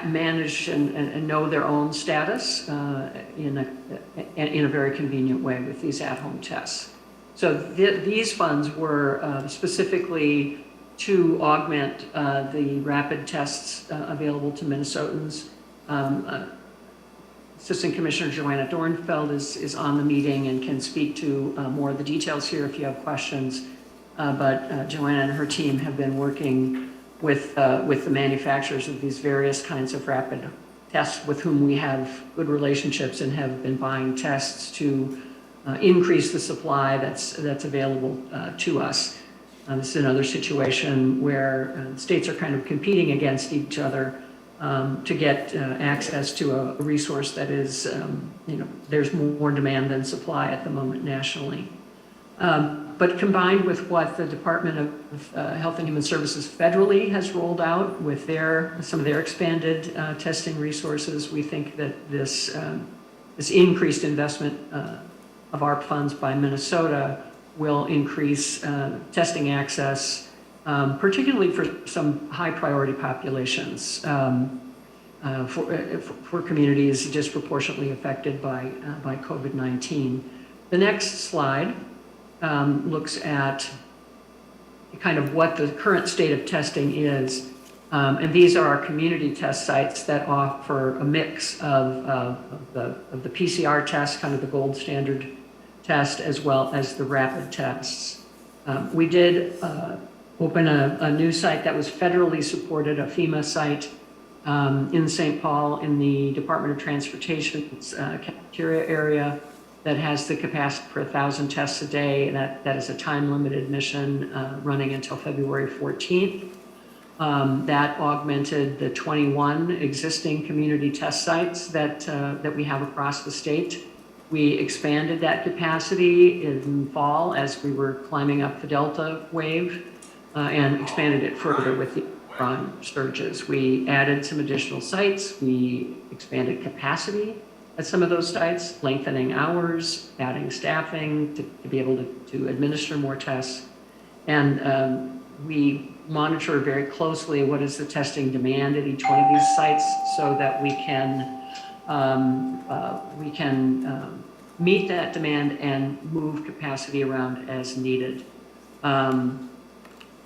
manage and know their own status in a very convenient way with these at-home tests. So these funds were specifically to augment the rapid tests available to Minnesotans. Assistant Commissioner Joanna Dornfeld is on the meeting and can speak to more of the details here if you have questions. But Joanna and her team have been working with the manufacturers of these various kinds of rapid tests with whom we have good relationships and have been buying tests to increase the supply that's available to us. This is another situation where states are kind of competing against each other to get access to a resource that is, there's more demand than supply at the moment nationally. But combined with what the Department of Health and Human Services federally has rolled out with some of their expanded testing resources, we think that this increased investment of ARP funds by Minnesota will increase testing access, particularly for some high priority populations, for communities disproportionately affected by COVID-19. The next slide looks at kind of what the current state of testing is. And these are our community test sites that offer a mix of the PCR test, kind of the gold standard test, as well as the rapid tests. We did open a new site that was federally supported, a FEMA site in St. Paul in the Department of Transportation's cafeteria area that has the capacity for 1,000 tests a day. That is a time-limited mission running until February 14th. That augmented the 21 existing community test sites that we have across the state. We expanded that capacity in fall as we were climbing up the Delta wave and expanded it further with the Omicron surges. We added some additional sites. We expanded capacity at some of those sites, lengthening hours, adding staffing to be able to administer more tests. And we monitor very closely what is the testing demand at each one of these sites so that we can meet that demand and move capacity around as needed.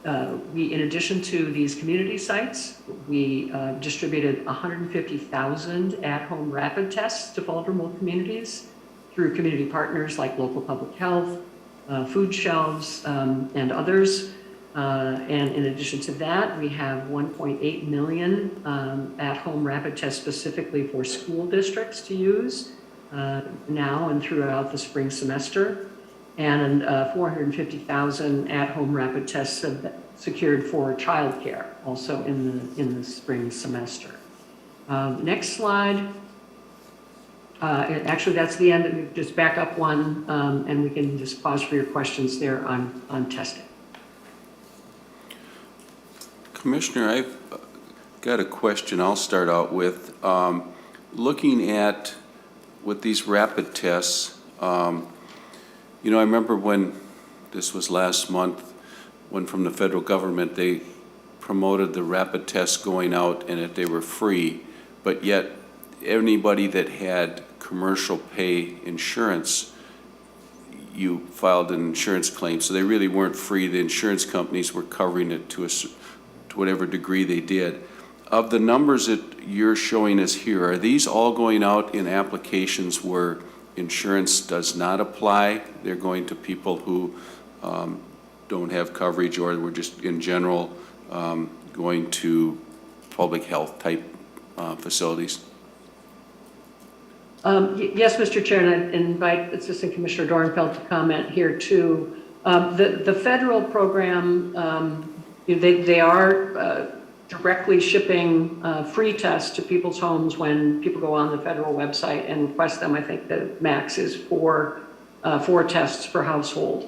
In addition to these community sites, we distributed 150,000 at-home rapid tests to vulnerable communities through community partners like local public health, food shelves, and others. And in addition to that, we have 1.8 million at-home rapid tests specifically for school districts to use now and throughout the spring semester. And 450,000 at-home rapid tests secured for childcare, also in the spring semester. Next slide. Actually, that's the end. Just back up one, and we can just pause for your questions there on testing. Commissioner, I've got a question I'll start out with. Looking at with these rapid tests, you know, I remember when this was last month, when from the federal government, they promoted the rapid tests going out and that they were free, but yet anybody that had commercial pay insurance, you filed an insurance claim. So they really weren't free. The insurance companies were covering it to whatever degree they did. Of the numbers that you're showing us here, are these all going out in applications where insurance does not apply? They're going to people who don't have coverage, or we're just in general going to public health type facilities? Yes, Mr. Chair, and I invite Assistant Commissioner Dornfeld to comment here too. The federal program, they are directly shipping free tests to people's homes when people go on the federal website and request them. I think the max is four tests per household.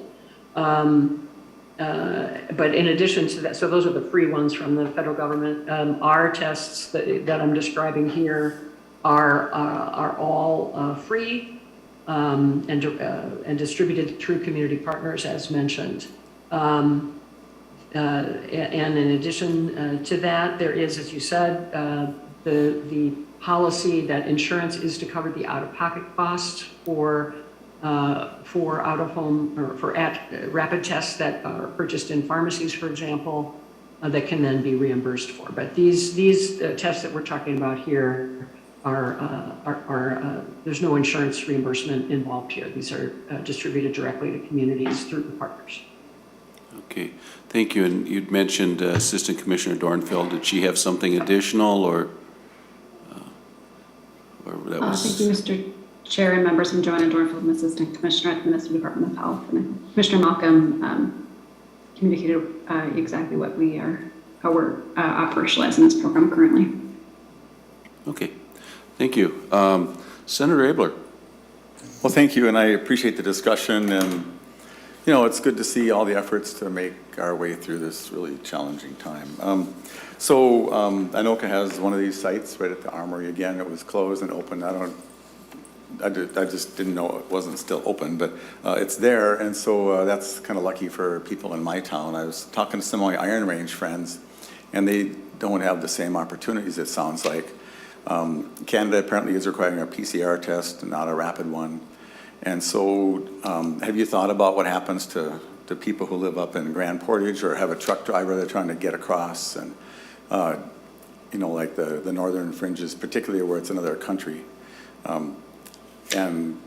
But in addition to that, so those are the free ones from the federal government. Our tests that I'm describing here are all free and distributed through community partners, as mentioned. And in addition to that, there is, as you said, the policy that insurance is to cover the out-of-pocket costs for out-of-home or for rapid tests that are purchased in pharmacies, for example, that can then be reimbursed for. But these tests that we're talking about here are there's no insurance reimbursement involved here. These are distributed directly to communities through the partners. Okay, thank you. And you'd mentioned Assistant Commissioner Dornfeld. Did she have something additional, or that was? Thank you, Mr. Chair and members. I'm Joanna Dornfeld, I'm Assistant Commissioner at the Minnesota Department of Health. And Commissioner Malcolm communicated exactly what how we're operationalizing this program currently. Okay, thank you. Senator Abler. Well, thank you, and I appreciate the discussion, and you know, it's good to see all the efforts to make our way through this really challenging time. Anoka has one of these sites right at the Armory. Again, it was closed and opened. I just didn't know it wasn't still open, but it's there, and so that's kind of lucky for people in my town. I was talking to some of my Iron Range friends, and they don't have the same opportunities, it sounds like. Canada apparently is requiring a PCR test, not a rapid one. And so have you thought about what happens to people who live up in Grand Portage or have a truck driver they're trying to get across, and you know, like the northern fringes, particularly where it's another country? And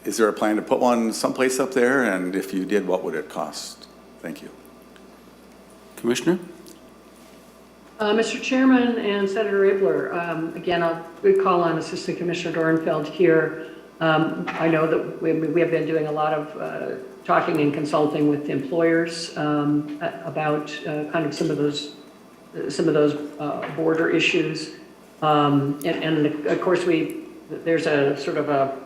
is there a plan to put one someplace up there? And if you did, what would it cost? Thank you. Commissioner? Mr. Chairman and Senator Abler, again, I'll call on Assistant Commissioner Dornfeld here. I know that we have been doing a lot of talking and consulting with employers about kind of some of those border issues, and of course there's a sort of a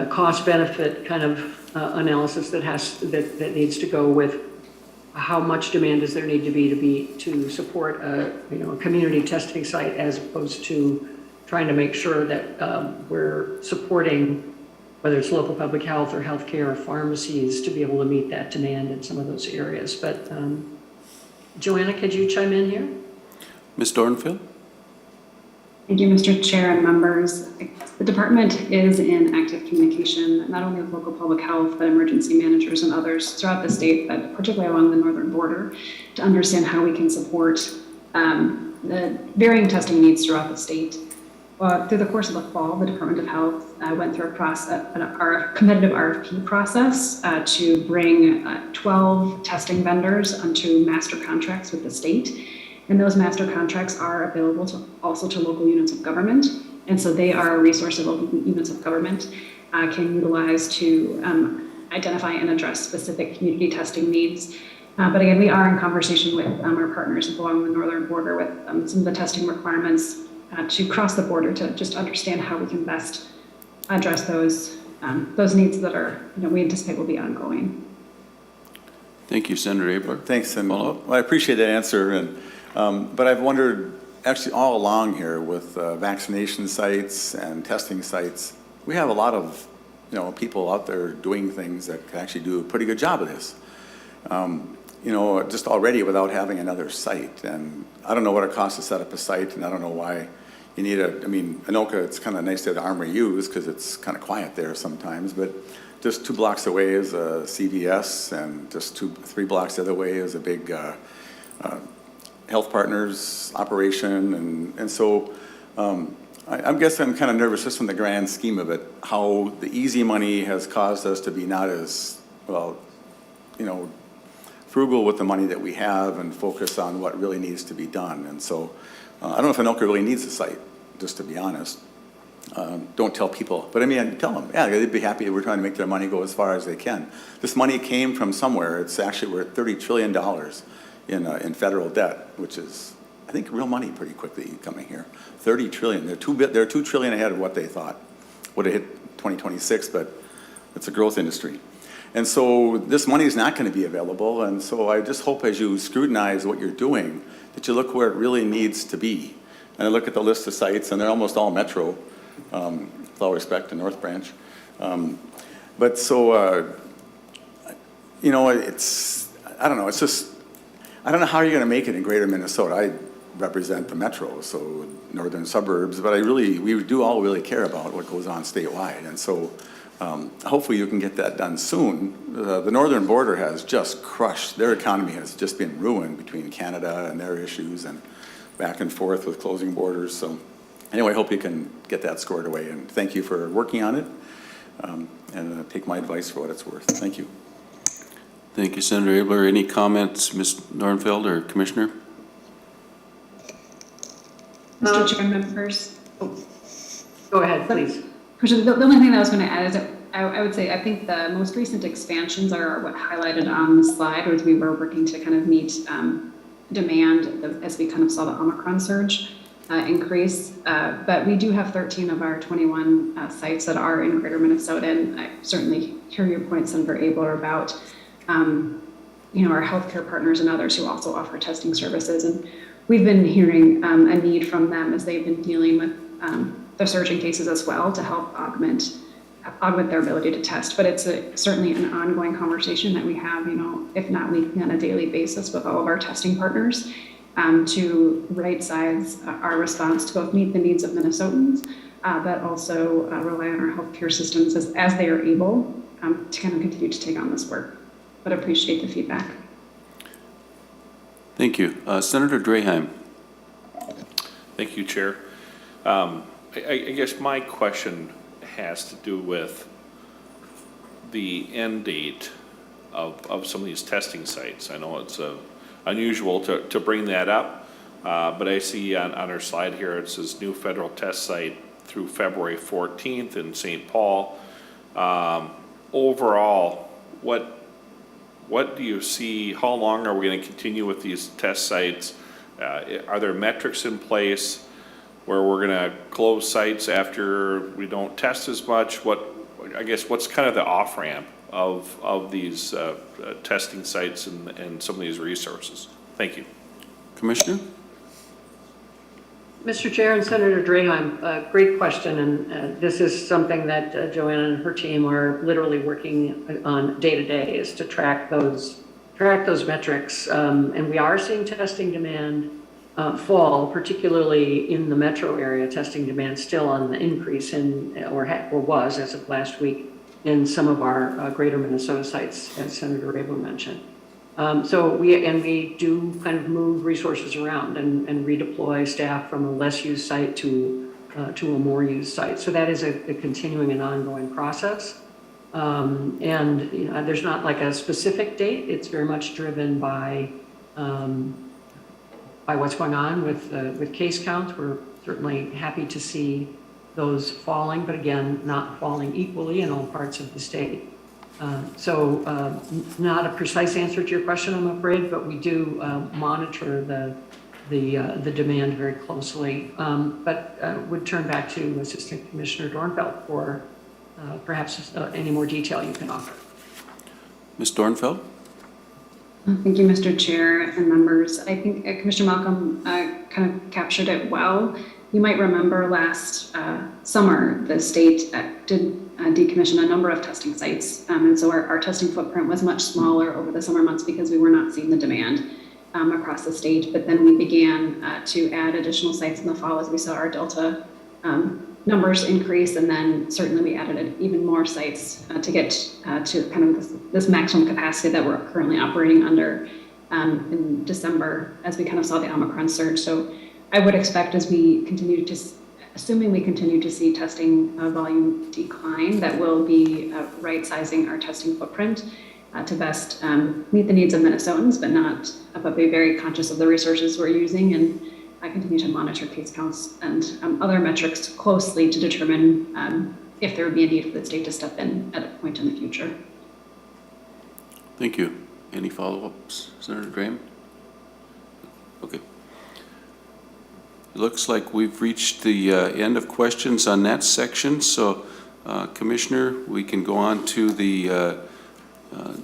cost-benefit kind of analysis that needs to go with how much demand does there need to be to support a community testing site, as opposed to trying to make sure that we're supporting whether it's local public health or healthcare or pharmacies to be able to meet that demand in some of those areas. But Joanna, could you chime in here? Ms. Dornfield? Thank you, Mr. Chair and members. The department is in active communication, not only with local public health, but emergency managers and others throughout the state, but particularly along the northern border, to understand how we can support the varying testing needs throughout the state. Through the course of the fall, the Department of Health went through a competitive RFP process to bring 12 testing vendors onto master contracts with the state. And those master contracts are available also to local units of government. And so they are a resource that local units of government can utilize to identify and address specific community testing needs. But again, we are in conversation with our partners along the northern border with some of the testing requirements to cross the border, to just understand how we can best address those needs that are, we anticipate will be ongoing. Thank you, Senator Abler. Thanks, and Follow up? well, I appreciate that answer. And but I've wondered, actually, all along here with vaccination sites and testing sites, we have a lot of people out there doing things that can actually do a pretty good job of this. Just already without having another site. And I don't know what it costs to set up a site, and I don't know why you need Anoka, it's kind of nice to have the Armory used because it's kind of quiet there sometimes, but just 2 blocks away is a CVS, and just 3 blocks the other way is a big Health Partners operation. And so I guess I'm kind of nervous just from the grand scheme of it, how the easy money has caused us to be not as, frugal with the money that we have and focus on what really needs to be done. And so I don't know if Anoka really needs a site, just to be honest. Don't tell people, but tell them, yeah, they'd be happy. We're trying to make their money go as far as they can. This money came from somewhere. It's actually, we're at $30 trillion in federal debt, which is, I think, real money pretty quickly coming here. 30 trillion. They're $2 trillion ahead of what they thought would have hit 2026, but it's a growth industry. And so this money is not going to be available. And so I just hope as you scrutinize what you're doing, that you look where it really needs to be. And I look at the list of sites, and they're almost all metro, with all respect to North Branch. But so, it's, I don't know, it's just, I don't know how you're going to make it in greater Minnesota. I represent the metro, so northern suburbs, but we do all really care about what goes on statewide. And so hopefully you can get that done soon. The northern border has just crushed, their economy has just been ruined between Canada and their issues and back and forth with closing borders. So anyway, I hope you can get that squared away, and thank you for working on it, and take my advice for what it's worth. Thank you. Thank you, Senator Abler. Any comments, Ms. Dornfeld or Commissioner? Mr. Chair, members. Go ahead, please. The only thing that I was going to add is that I would say I think the most recent expansions are what highlighted on the slide, as we were working to kind of meet demand as we kind of saw the Omicron surge increase. But we do have 13 of our 21 sites that are in greater Minnesota, and I certainly hear your point, Senator Abler, about our healthcare partners and others who also offer testing services. And we've been hearing a need from them as they've been dealing with the surging cases as well, to help augment their ability to test. But it's certainly an ongoing conversation that we have, if not weekly, on a daily basis with all of our testing partners, to right size our response to both meet the needs of Minnesotans, but also rely on our healthcare systems as they are able to kind of continue to take on this work. But appreciate the feedback. Thank you. Senator Draheim. Thank you, Chair. I guess my question has to do with the end date of some of these testing sites. I know it's unusual to bring that up, but I see on our slide here it says new federal test site through February 14th in St. Paul. Overall, what do you see? How long are we going to continue with these test sites? Are there metrics in place? where we're gonna close sites after we don't test as much? I guess, what's kind of the off-ramp of these testing sites and some of these resources? Thank you. Commissioner? Mr. Chair and Senator Draheim, great question, and this is something that Joanna and her team are literally working on day to day, is to track those metrics. And we are seeing testing demand fall, particularly in the metro area. Testing demand still on the increase or was as of last week in some of our greater Minnesota sites, as Senator Rabel mentioned. So we do kind of move resources around and redeploy staff from a less used site to a more used site. So that is a continuing and ongoing process. And there's not like a specific date. It's very much driven by what's going on with case counts. We're certainly happy to see those falling, but again, not falling equally in all parts of the state. So not a precise answer to your question, I'm afraid, but we do monitor the demand very closely. But would turn back to Assistant Commissioner Dornfeld for perhaps any more detail you can offer. Ms. Dornfeld? Thank you, Mr. Chair and members. I think Commissioner Malcolm kind of captured it well. You might remember last summer, the state did decommission a number of testing sites. And so our testing footprint was much smaller over the summer months because we were not seeing the demand across the state. But then we began to add additional sites in the fall as we saw our Delta numbers increase. And then certainly we added even more sites to get to kind of this maximum capacity that we're currently operating under in December as we kind of saw the Omicron surge. So I would expect as we continue to, assuming we continue to see testing volume decline, that we'll be right-sizing our testing footprint to best meet the needs of Minnesotans, but be very conscious of the resources we're using, and continue to monitor case counts and other metrics closely to determine if there would be a need for the state to step in at a point in the future. Thank you. Any follow-ups, Senator Graham? Okay. It looks like we've reached the end of questions on that section. So, Commissioner, we can go on to the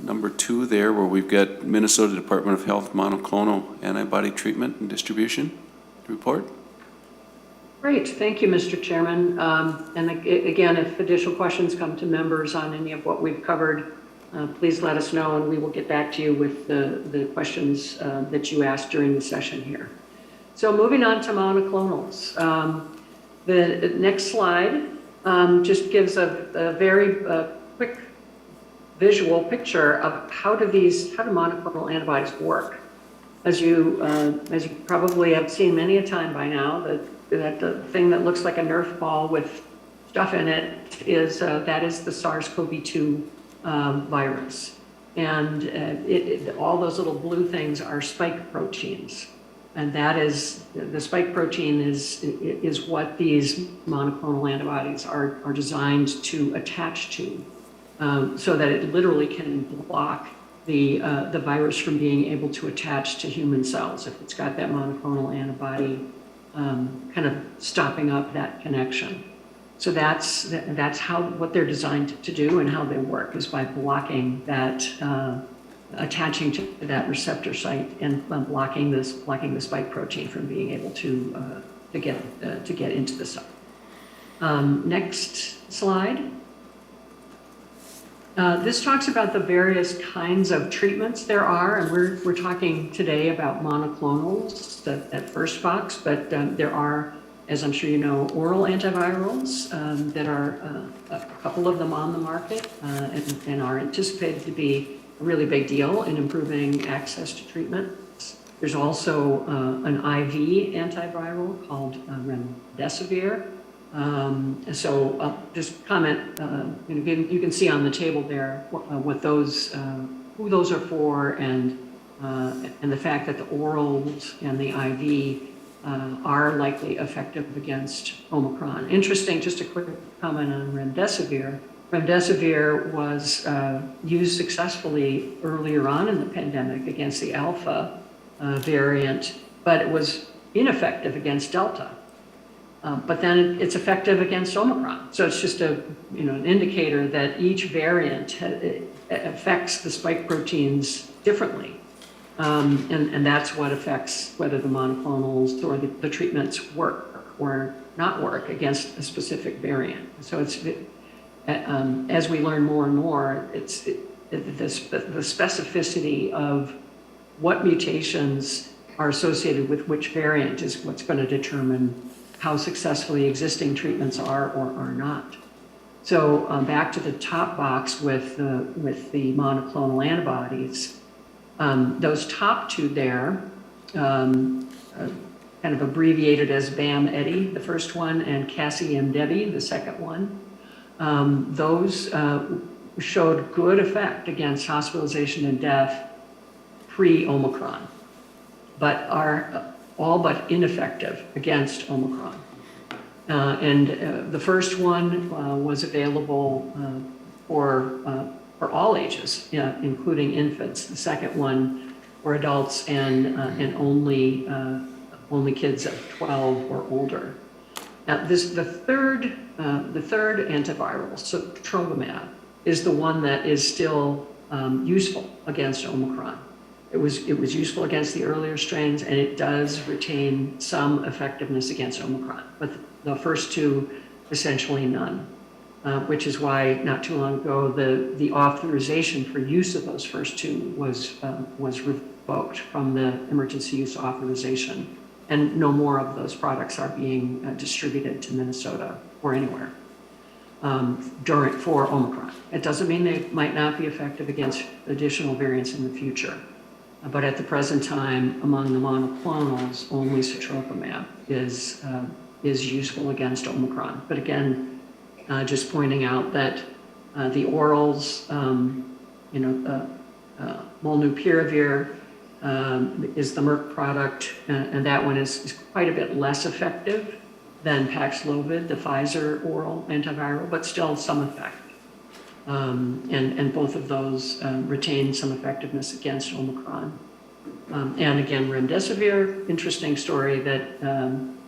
number 2 there, where we've got Minnesota Department of Health monoclonal antibody treatment and distribution report. Great, thank you, Mr. Chairman. And again, if additional questions come to members on any of what we've covered, please let us know and we will get back to you with the questions that you asked during the session here. So moving on to monoclonals. The next slide just gives a very quick visual picture of how do monoclonal antibodies work. As you probably have seen many a time by now, that the thing that looks like a Nerf ball with stuff in it is that is the SARS-CoV-2 virus, and all those little blue things are spike proteins, and that is the spike protein is what these monoclonal antibodies are designed to attach to, so that it literally can block the virus from being able to attach to human cells if it's got that monoclonal antibody kind of stopping up that connection. So that's what they're designed to do, and how they work is by blocking that, attaching to that receptor site and blocking the spike protein from being able to get into the cell. Next slide. This talks about the various kinds of treatments there are, and we're talking today about monoclonals, that first box, but there are, as I'm sure you know, oral antivirals that are a couple of them on the market and are anticipated to be a really big deal in improving access to treatment. There's also an IV antiviral called remdesivir. So I'll just comment, you can see on the table there what those, who those are for, and the fact that the orals and the IV are likely effective against Omicron. Interesting, just a quick comment on remdesivir. Remdesivir was used successfully earlier on in the pandemic against the Alpha variant, but it was ineffective against Delta. But then it's effective against Omicron. So it's just an indicator that each variant affects the spike proteins differently. And that's what affects whether the monoclonals or the treatments work or not work against a specific variant. So as we learn more and more, the specificity of what mutations are associated with which variant is what's going to determine how successfully existing treatments are or are not. So back to the top box with the monoclonal antibodies, those top two there, kind of abbreviated as BAM-EDI, the first one, and CASI-MDEBI, the second one, those showed good effect against hospitalization and death pre-Omicron, but are all but ineffective against Omicron. And the first one was available for all ages, including infants. The second one for adults and only kids of 12 or older. Now, the third antiviral, sotrovimab, is the one that is still useful against Omicron. It was useful against the earlier strains, and it does retain some effectiveness against Omicron. But the first two, essentially none, which is why not too long ago the authorization for use of those first two was revoked from the emergency use authorization, and no more of those products are being distributed to Minnesota or anywhere for Omicron. It doesn't mean they might not be effective against additional variants in the future. But at the present time, among the monoclonals, only sotrovimab is useful against Omicron. But again, just pointing out that the orals, molnupiravir is the Merck product, and that one is quite a bit less effective than Paxlovid, the Pfizer oral antiviral, but still some effect. And both of those retain some effectiveness against Omicron. And again, remdesivir, interesting story that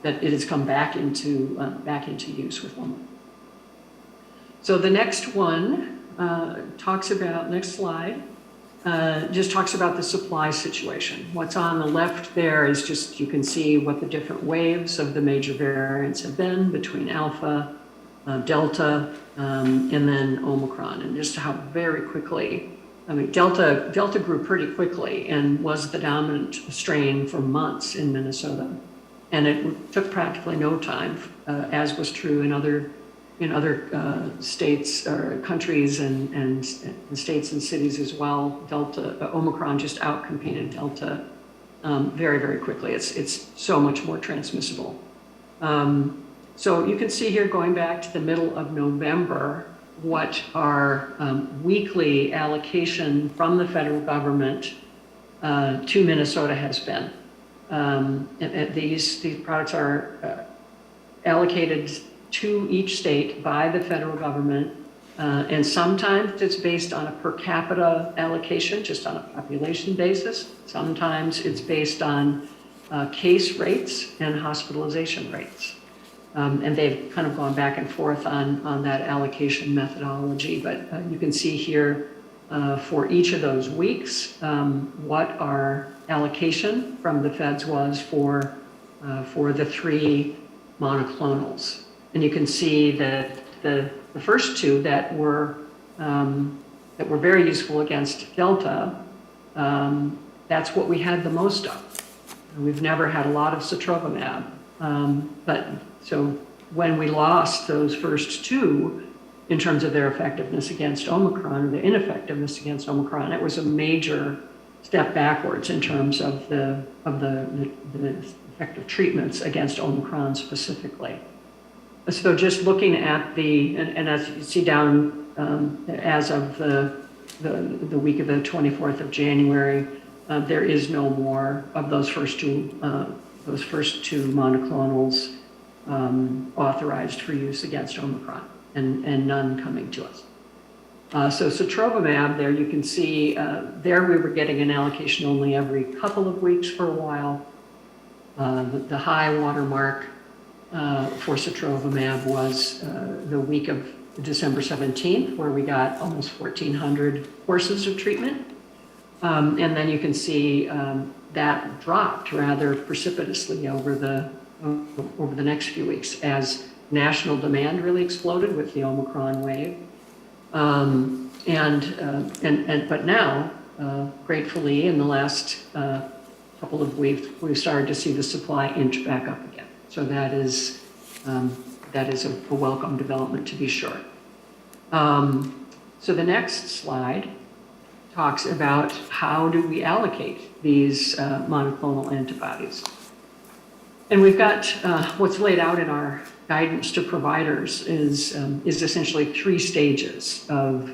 it has come back into use with Omicron. So the next one next slide, just talks about the supply situation. What's on the left there is just, you can see what the different waves of the major variants have been between Alpha, Delta, and then Omicron, and just how very quickly, Delta grew pretty quickly and was the dominant strain for months in Minnesota. And it took practically no time, as was true in other states or countries and states and cities as well. Omicron just outcompeted Delta very, very quickly. It's so much more transmissible. So you can see here, going back to the middle of November, what our weekly allocation from the federal government to Minnesota has been. These products are allocated to each state by the federal government, and sometimes it's based on a per capita allocation, just on a population basis. Sometimes it's based on case rates and hospitalization rates. And they've kind of gone back and forth on that allocation methodology, but you can see here for each of those weeks what our allocation from the feds was for the three monoclonals. And you can see that the first two that were very useful against Delta, that's what we had the most of. We've never had a lot of sotrovimab, but so when we lost those first two in terms of their effectiveness against Omicron, or the ineffectiveness against Omicron, it was a major step backwards in terms of the effective treatments against Omicron specifically. So just looking at and as you see down, as of the week of the 24th of January, there is no more of those first two monoclonals authorized for use against Omicron, and none coming to us. So sotrovimab, there you can see, there we were getting an allocation only every couple of weeks for a while. The high water mark for sotrovimab was the week of December 17th, where we got almost 1,400 courses of treatment. And then you can see that dropped rather precipitously over the next few weeks as national demand really exploded with the Omicron wave. But now, gratefully, in the last couple of weeks, we've started to see the supply inch back up again. So that is a welcome development, to be sure. So the next slide talks about how do we allocate these monoclonal antibodies. And we've got what's laid out in our guidance to providers is essentially 3 stages of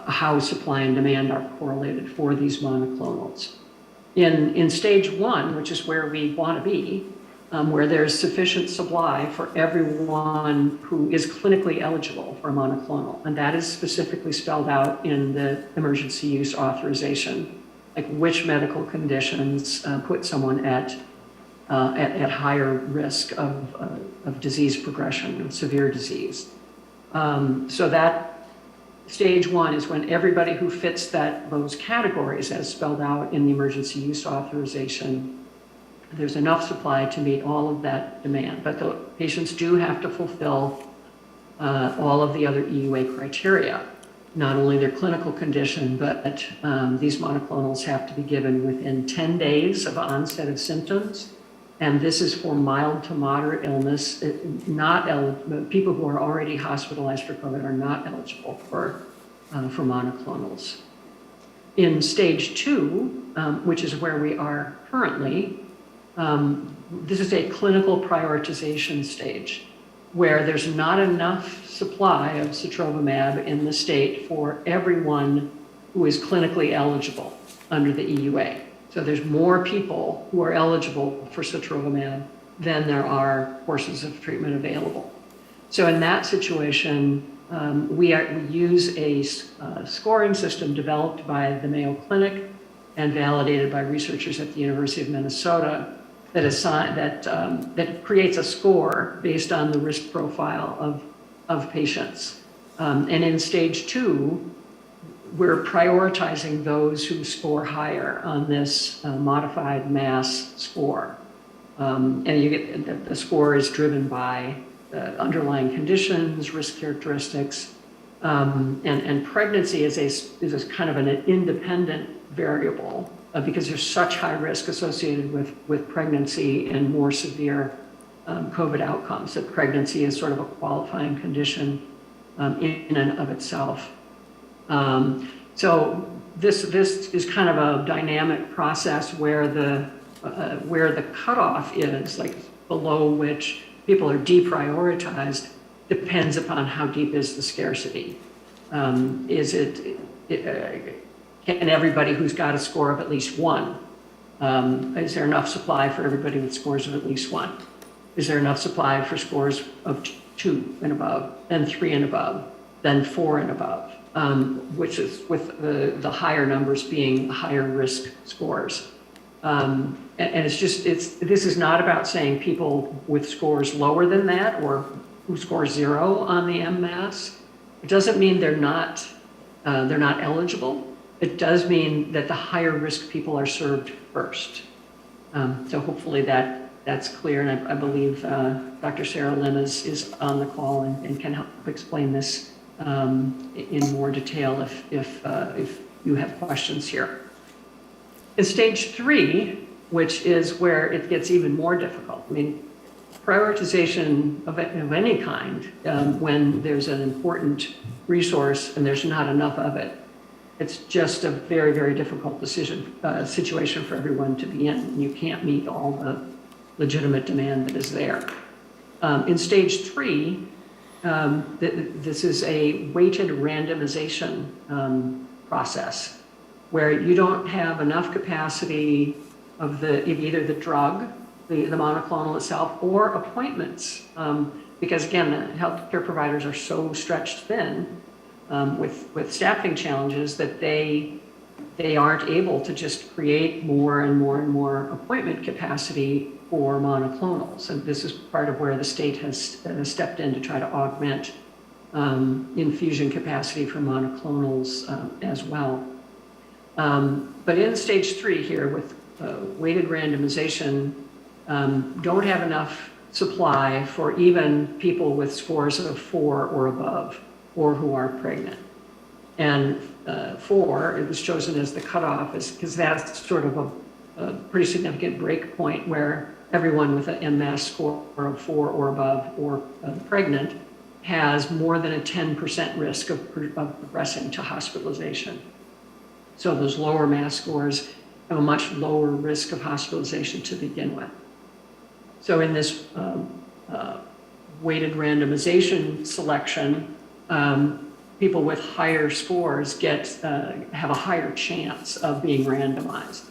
how supply and demand are correlated for these monoclonals. In stage 1, which is where we want to be, where there's sufficient supply for everyone who is clinically eligible for a monoclonal, and that is specifically spelled out in the emergency use authorization, like which medical conditions put someone at higher risk of disease progression and severe disease. So that stage 1 is when everybody who fits those categories as spelled out in the emergency use authorization, there's enough supply to meet all of that demand. But the patients do have to fulfill all of the other EUA criteria, not only their clinical condition, but these monoclonals have to be given within 10 days of onset of symptoms. And this is for mild to moderate illness. People who are already hospitalized for COVID are not eligible for monoclonals. In stage 2, which is where we are currently, this is a clinical prioritization stage where there's not enough supply of sotrovimab in the state for everyone who is clinically eligible under the EUA. So there's more people who are eligible for sotrovimab than there are courses of treatment available. So in that situation, we use a scoring system developed by the Mayo Clinic and validated by researchers at the University of Minnesota that creates a score based on the risk profile of patients. And in stage 2, we're prioritizing those who score higher on this modified mass score. And the score is driven by underlying conditions, risk characteristics, and pregnancy is a kind of an independent variable because there's such high risk associated with pregnancy and more severe COVID outcomes, that pregnancy is sort of a qualifying condition in and of itself. So this is kind of a dynamic process where the cutoff is, like below which people are deprioritized, depends upon how deep is the scarcity. Can everybody who's got a score of at least 1, is there enough supply for everybody with scores of at least 1? Is there enough supply for scores of 2 and above, then 3 and above, then 4 and above? Which is with the higher numbers being higher risk scores. And this is not about saying people with scores lower than that or who score 0 on the MMAS. It doesn't mean they're not eligible. It does mean that the higher risk people are served first. So hopefully that's clear, and I believe Dr. Sarah Lim is on the call and can help explain this in more detail if you have questions here. In stage 3, which is where it gets even more difficult, I mean, prioritization of any kind, when there's an important resource and there's not enough of it, it's just a very, very difficult situation for everyone to be in. You can't meet all the legitimate demand that is there. In stage 3, this is a weighted randomization process where you don't have enough capacity of either the drug, the monoclonal itself, or appointments. Because again, the healthcare providers are so stretched thin with staffing challenges that they they aren't able to just create more and more and more appointment capacity for monoclonals. And this is part of where the state has stepped in to try to augment infusion capacity for monoclonals as well. But in stage 3 here with weighted randomization, don't have enough supply for even people with scores of 4 or above, or who are pregnant. And 4, it was chosen as the cutoff, because that's sort of a pretty significant break point where everyone with an MS score of 4 or above or pregnant has more than a 10% risk of progressing to hospitalization. So those lower mass scores have a much lower risk of hospitalization to begin with. So in this weighted randomization selection, people with higher scores have a higher chance of being randomized.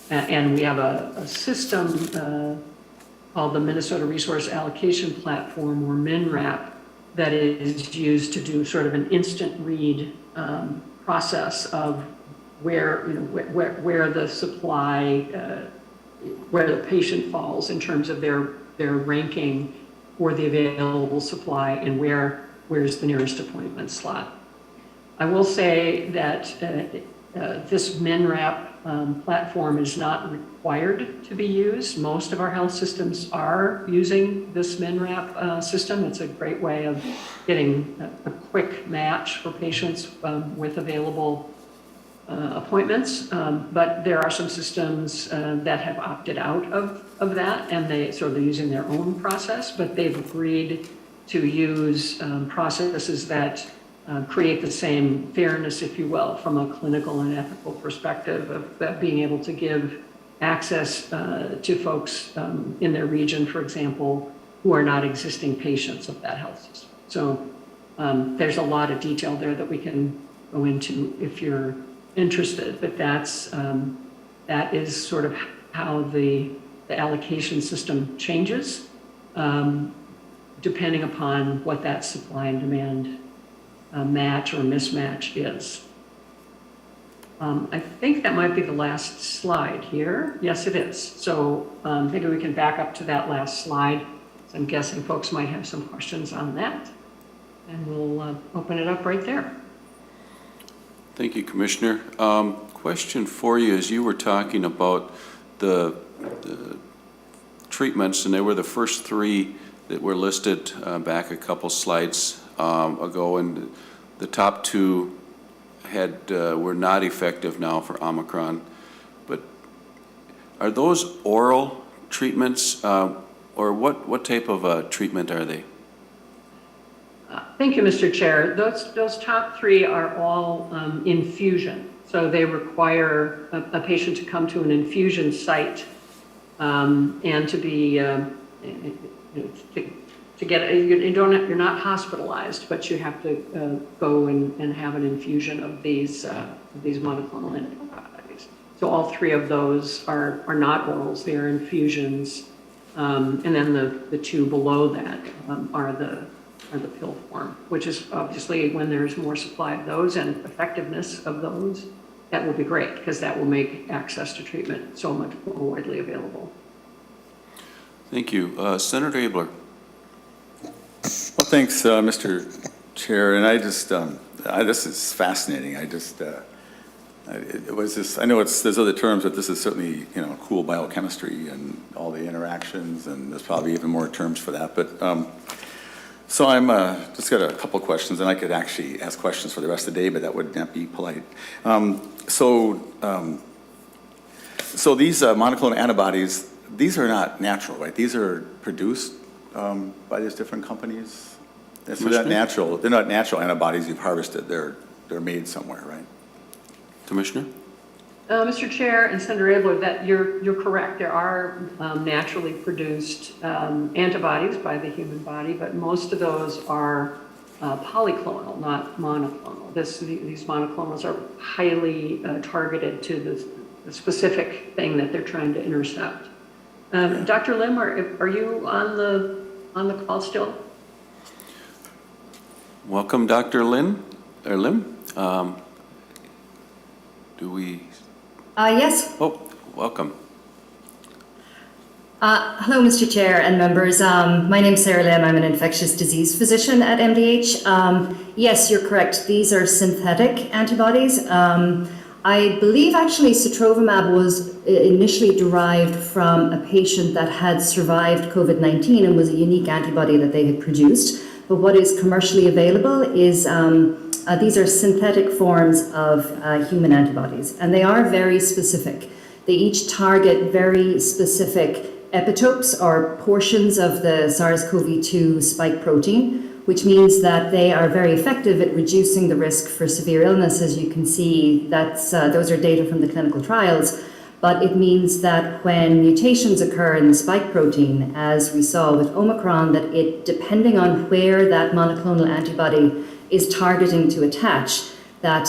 And we have a system called the Minnesota Resource Allocation Platform, or MNRAP, that is used to do sort of an instant read process of where the supply, where the patient falls in terms of their ranking for the available supply, and where's the nearest appointment slot. I will say that this MNRAP platform is not required to be used. Most of our health systems are using this MNRAP system. It's a great way of getting a quick match for patients with available appointments, but there are some systems that have opted out of that, and they sort of using their own process, but they've agreed to use processes that create the same fairness, if you will, from a clinical and ethical perspective of being able to give access to folks in their region, for example, who are not existing patients of that health system. So there's a lot of detail there that we can go into if you're interested, but that is sort of how the allocation system changes depending upon what that supply and demand match or mismatch is. I think that might be the last slide here. Yes, it is. So maybe we can back up to that last slide. So I'm guessing folks might have some questions on that, and we'll open it up right there. Thank you, Commissioner. Question for you, as you were talking about the treatments, and they were the first 3 that were listed back a couple slides ago, and the top 2 were not effective now for Omicron. But are those oral treatments, or what type of treatment are they? Thank you, Mr. Chair. Those top 3 are all infusion. So they require a patient to come to an infusion site and to be to get you're not hospitalized, but you have to go and have an infusion of these monoclonal antibodies. So all 3 of those are not orals; they are infusions, and then the 2 below that are the pill form, which is obviously, when there's more supply of those and effectiveness of those, that will be great, because that will make access to treatment so much more widely available. Thank you. Senator Abler. Well, thanks, Mr. Chair, and I just, this is fascinating. I know there's other terms, but this is certainly, cool biochemistry and all the interactions, and there's probably even more terms for that, but so I'm just got a couple questions, and I could actually ask questions for the rest of the day, but that would not be polite. So these monoclonal antibodies, these are not natural, right? These are produced by these different companies. So they're not natural. They're not natural antibodies you've harvested. They're made somewhere, right? Commissioner? Mr. Chair and Senator Abler, that you're correct. There are naturally produced antibodies by the human body, but most of those are polyclonal, not monoclonal. These monoclonals are highly targeted to the specific thing that they're trying to intercept. Dr. Lim, are you on the call still? Welcome, Dr. Lim. do we, Yes. oh, welcome. Hello, Mr. Chair and members. My name is Sarah Lim. I'm an infectious disease physician at MDH. Yes, you're correct. These are synthetic antibodies. I believe actually sotrovimab was initially derived from a patient that had survived COVID-19 and was a unique antibody that they had produced. But what is commercially available is these are synthetic forms of human antibodies, and they are very specific. They each target very specific epitopes or portions of the SARS-CoV-2 spike protein, which means that they are very effective at reducing the risk for severe illness. As you can see, those are data from the clinical trials, but it means that when mutations occur in the spike protein, as we saw with Omicron, that it, depending on where that monoclonal antibody is targeting to attach, that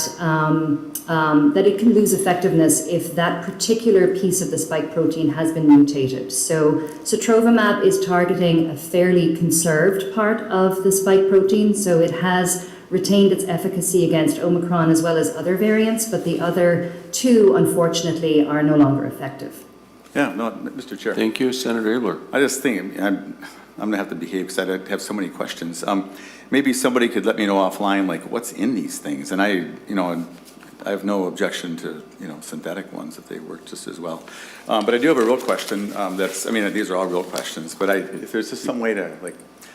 it can lose effectiveness if that particular piece of the spike protein has been mutated. So sotrovimab is targeting a fairly conserved part of the spike protein, so it has retained its efficacy against Omicron as well as other variants, but the other two, unfortunately, are no longer effective. Yeah, no, Mr. Chair. Thank you, Senator Abler. I just think, I'm going to have to behave because I have so many questions. Maybe somebody could let me know offline, like, what's in these things? And I have no objection to, synthetic ones if they work just as well. But I do have a real question these are all real questions, but if there's just some way to,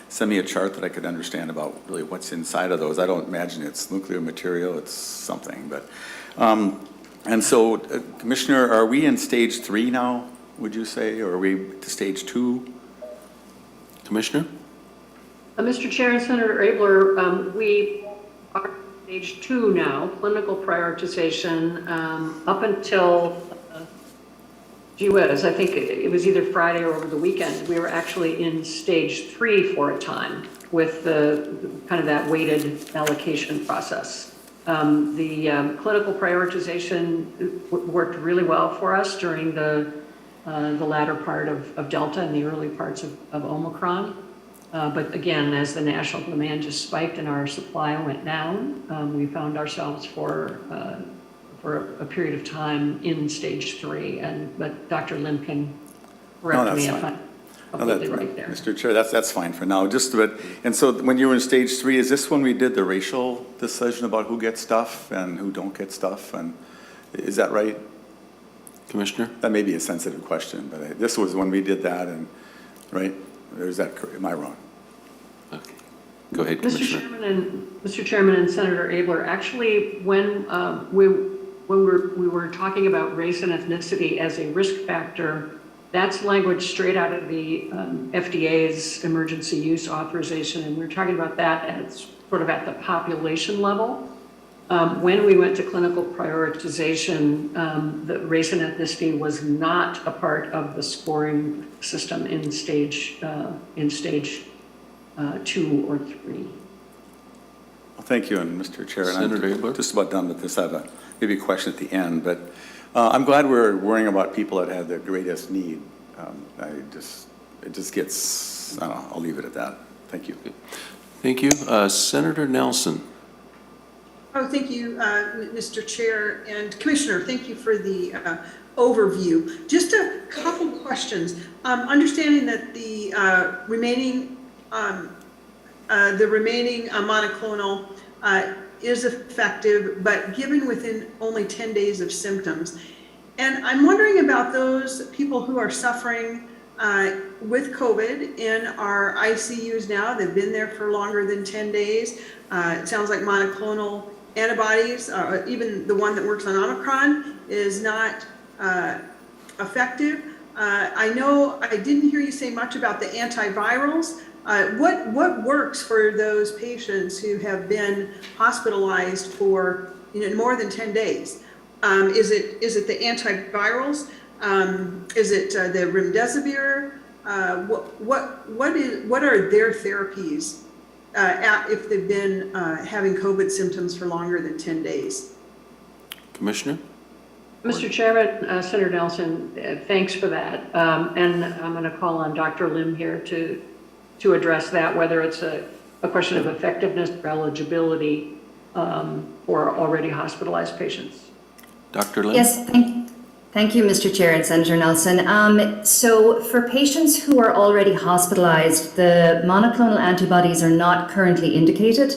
send me a chart that I could understand about really what's inside of those. I don't imagine it's nuclear material, it's something, but, and so, Commissioner, are we in stage 3 now, would you say, or are we to stage 2? Commissioner? Mr. Chair and Senator Abler, we are stage 2 now, clinical prioritization, up until, I think it was either Friday or over the weekend, we were actually in stage 3 for a time with the kind of that weighted allocation process. The clinical prioritization worked really well for us during the latter part of Delta and the early parts of Omicron. But again, as the national demand just spiked and our supply went down, we found ourselves for a period of time in stage 3. But Dr. Lim can correct me if I'm completely right there. Mr. Chair, that's fine for now. And so when you were in stage 3, is this when we did the racial decision about who gets stuff and who don't get stuff? And is that right? Commissioner? That may be a sensitive question, but this was when we did that, and right? Or is that, am I wrong? Okay. Go ahead, Commissioner. Mr. Chairman and Senator Abler, actually, when we were talking about race and ethnicity as a risk factor, that's language straight out of the FDA's emergency use authorization, and we're talking about that as sort of at the population level. When we went to clinical prioritization, the race and ethnicity was not a part of the scoring system in stage 2 or 3. Well, thank you, and Mr. Chair. Senator Abler? I'm just about done with this. I have maybe a question at the end, but I'm glad we're worrying about people that have the greatest need. It just gets, I don't know, I'll leave it at that. Thank you. Thank you. Senator Nelson. Oh, thank you, Mr. Chair and Commissioner. Thank you for the overview. Just a couple questions. Understanding that the remaining monoclonal is effective, but given within only 10 days of symptoms. And I'm wondering about those people who are suffering with COVID in our ICUs now. They've been there for longer than 10 days. It sounds like monoclonal antibodies, even the one that works on Omicron, is not effective. I know I didn't hear you say much about the antivirals. What works for those patients who have been hospitalized for more than 10 days? Is it the antivirals? Is it the remdesivir? What are their therapies if they've been having COVID symptoms for longer than 10 days? Commissioner? Mr. Chairman, Senator Nelson, thanks for that. And I'm going to call on Dr. Lim here to address that, whether it's a question of effectiveness or eligibility for already hospitalized patients. Dr. Lim? Yes, thank you, Mr. Chair and Senator Nelson. So for patients who are already hospitalized, the monoclonal antibodies are not currently indicated.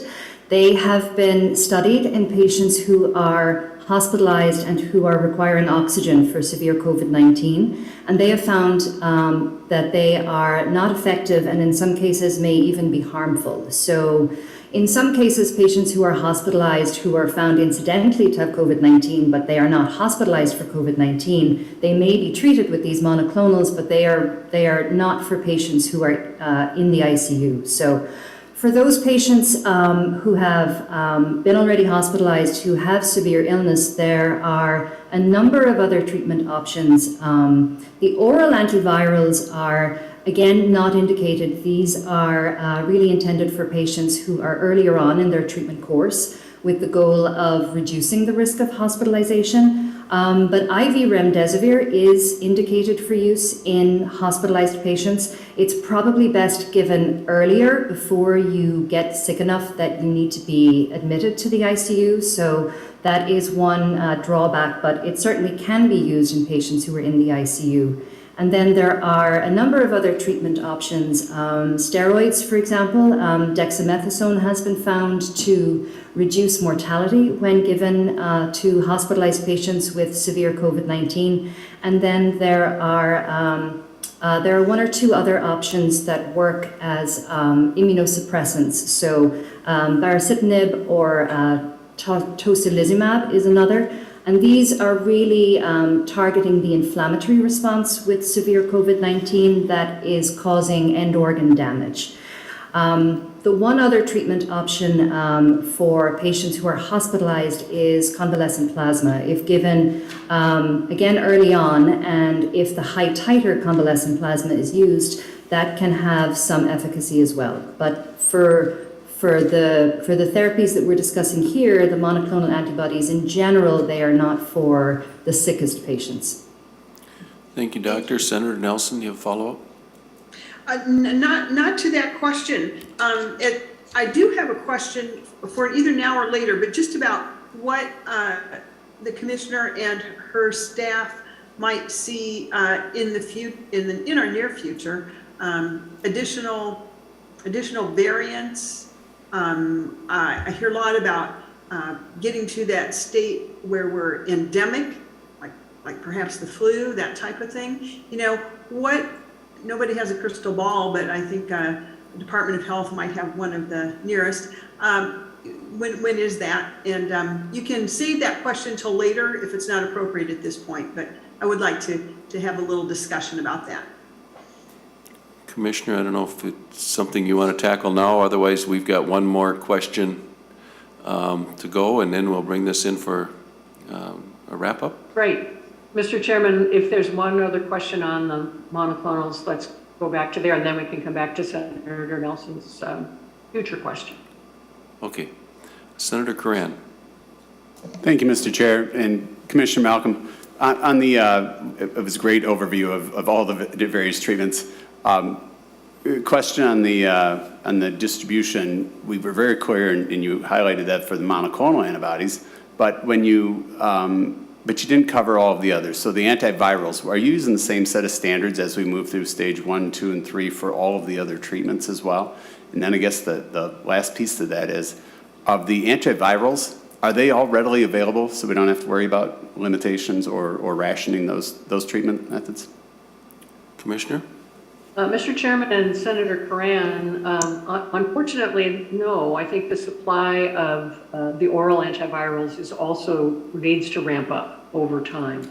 They have been studied in patients who are hospitalized and who are requiring oxygen for severe COVID-19, and they have found that they are not effective and in some cases may even be harmful. So in some cases, patients who are hospitalized who are found incidentally to have COVID-19, but they are not hospitalized for COVID-19, they may be treated with these monoclonals, but they are not for patients who are in the ICU. So for those patients who have been already hospitalized, who have severe illness, there are a number of other treatment options. The oral antivirals are, again, not indicated. These are really intended for patients who are earlier on in their treatment course with the goal of reducing the risk of hospitalization. But IV remdesivir is indicated for use in hospitalized patients. It's probably best given earlier before you get sick enough that you need to be admitted to the ICU. So that is one drawback, but it certainly can be used in patients who are in the ICU. And then there are a number of other treatment options. Steroids, for example, dexamethasone has been found to reduce mortality when given to hospitalized patients with severe COVID-19. And then there are one or two other options that work as immunosuppressants. So baricitinib or tocilizumab is another. And these are really targeting the inflammatory response with severe COVID-19 that is causing end organ damage. The one other treatment option for patients who are hospitalized is convalescent plasma. If given, again, early on, and if the high titer convalescent plasma is used, that can have some efficacy as well. But for the therapies that we're discussing here, the monoclonal antibodies, in general, they are not for the sickest patients. Thank you, Doctor. Senator Nelson, you have a follow-up? Not to that question. I do have a question for either now or later, but just about what the commissioner and her staff might see in our near future, additional variants. I hear a lot about getting to that state where we're endemic, like perhaps the flu, that type of thing. You know, nobody has a crystal ball, but I think the Department of Health might have one of the nearest. When is that? And you can save that question till later if it's not appropriate at this point, but I would like to have a little discussion about that. Commissioner, I don't know if it's something you want to tackle now. Otherwise, we've got one more question to go, and then we'll bring this in for a wrap-up. Great. Mr. Chairman, if there's one other question on the monoclonals, let's go back to there, and then we can come back to Senator Nelson's future question. Okay. Senator Curran. Thank you, Mr. Chair. And Commissioner Malcolm, on the, it was a great overview of all the various treatments. Question on the distribution, we were very clear, and you highlighted that for the monoclonal antibodies, but when you, but you didn't cover all of the others. So the antivirals, are you using the same set of standards as we move through stage 1, 2, and 3 for all of the other treatments as well? And then I guess the last piece to that is, of the antivirals, are they all readily available so we don't have to worry about limitations or rationing those treatment methods? Commissioner? Mr. Chairman and Senator Curran, unfortunately, no. I think the supply of the oral antivirals is also needs to ramp up over time.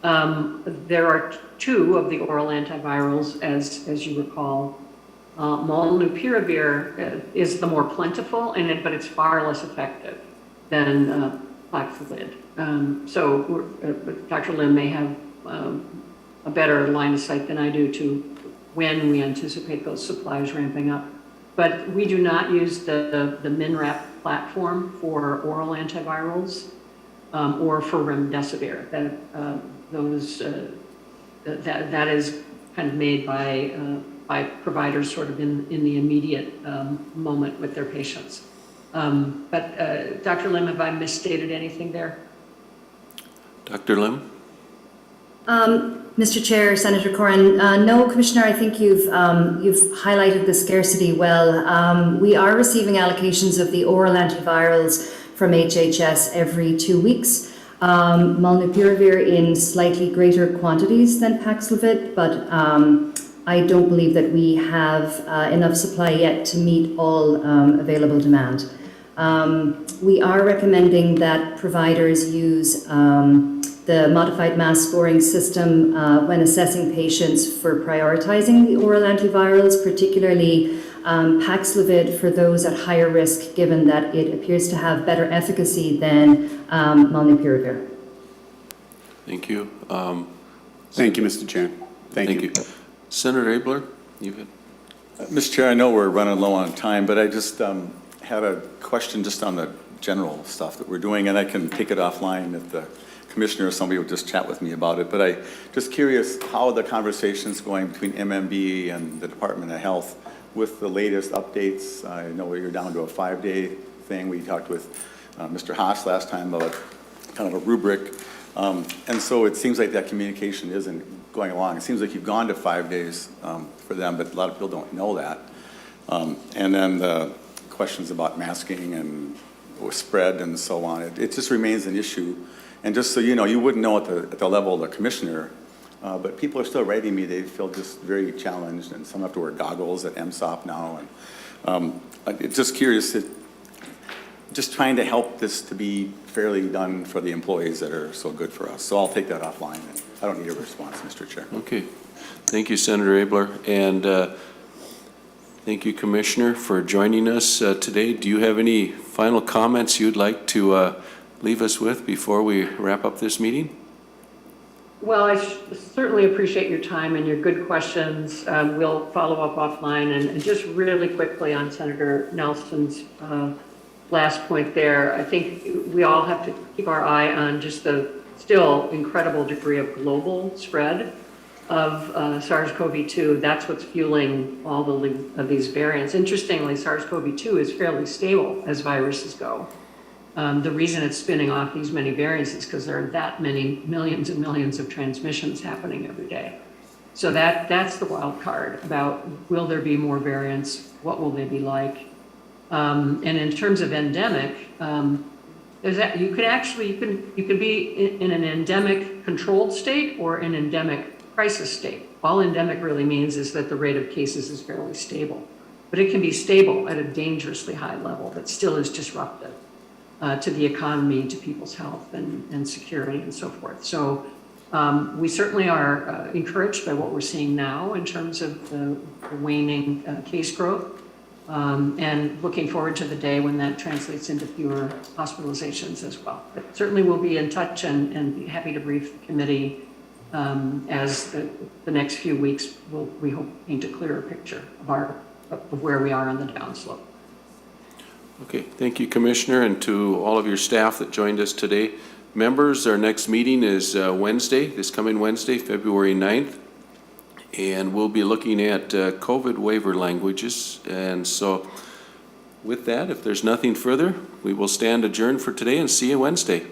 There are two of the oral antivirals, as you recall. Molnupiravir is the more plentiful, but it's far less effective than Paxlovid. So Dr. Lim may have a better line of sight than I do to when we anticipate those supplies ramping up. But we do not use the MinRap platform for oral antivirals or for remdesivir. That is kind of made by providers sort of in the immediate moment with their patients. But Dr. Lim, have I misstated anything there? Dr. Lim? Mr. Chair, Senator Corrin, no, Commissioner, I think you've highlighted the scarcity well. We are receiving allocations of the oral antivirals from HHS every 2 weeks. Molnupiravir in slightly greater quantities than Paxlovid, but I don't believe that we have enough supply yet to meet all available demand. We are recommending that providers use the modified mass scoring system when assessing patients for prioritizing the oral antivirals, particularly Paxlovid for those at higher risk, given that it appears to have better efficacy than Molnupiravir. Thank you. Thank you, Mr. Chair. Thank you. Senator Abler, you had. Mr. Chair, I know we're running low on time, but I just had a question just on the general stuff that we're doing, and I can take it offline if the commissioner or somebody will just chat with me about it. But I just curious how the conversation's going between MMB and the Department of Health with the latest updates. I know you're down to a 5-day thing. We talked with Mr. Haas last time about kind of a rubric. And so it seems like that communication isn't going along. It seems like you've gone to 5 days for them, but a lot of people don't know that. And then the questions about masking and spread and so on, it just remains an issue. And just so you know, you wouldn't know at the level of the commissioner, but people are still writing me. They feel just very challenged, and some have to wear goggles at MSOP now. And it's just curious, just trying to help this to be fairly done for the employees that are so good for us. So I'll take that offline. And I don't need a response, Mr. Chair. Okay. Thank you, Senator Abler. And thank you, Commissioner, for joining us today. Do you have any final comments you'd like to leave us with before we wrap up this meeting? Well, I certainly appreciate your time and your good questions. We'll follow up offline. And just really quickly on Senator Nelson's last point there, I think we all have to keep our eye on just the still incredible degree of global spread of SARS-CoV-2. That's what's fueling all of these variants. Interestingly, SARS-CoV-2 is fairly stable as viruses go. The reason it's spinning off these many variants is because there are that many millions and millions of transmissions happening every day. So that's the wild card about, will there be more variants? What will they be like? And in terms of endemic, you can be in an endemic controlled state or an endemic crisis state. All endemic really means is that the rate of cases is fairly stable, but it can be stable at a dangerously high level that still is disruptive to the economy, to people's health and security and so forth. So we certainly are encouraged by what we're seeing now in terms of the waning case growth. And looking forward to the day when that translates into fewer hospitalizations as well. But certainly we'll be in touch and be happy to brief the committee as the next few weeks we hope paint a clearer picture of where we are on the downslope. Okay, thank you, Commissioner, and to all of your staff that joined us today. Members, our next meeting is this coming Wednesday, February 9th. And we'll be looking at COVID waiver languages. And so with that, if there's nothing further, we will stand adjourned for today and see you Wednesday.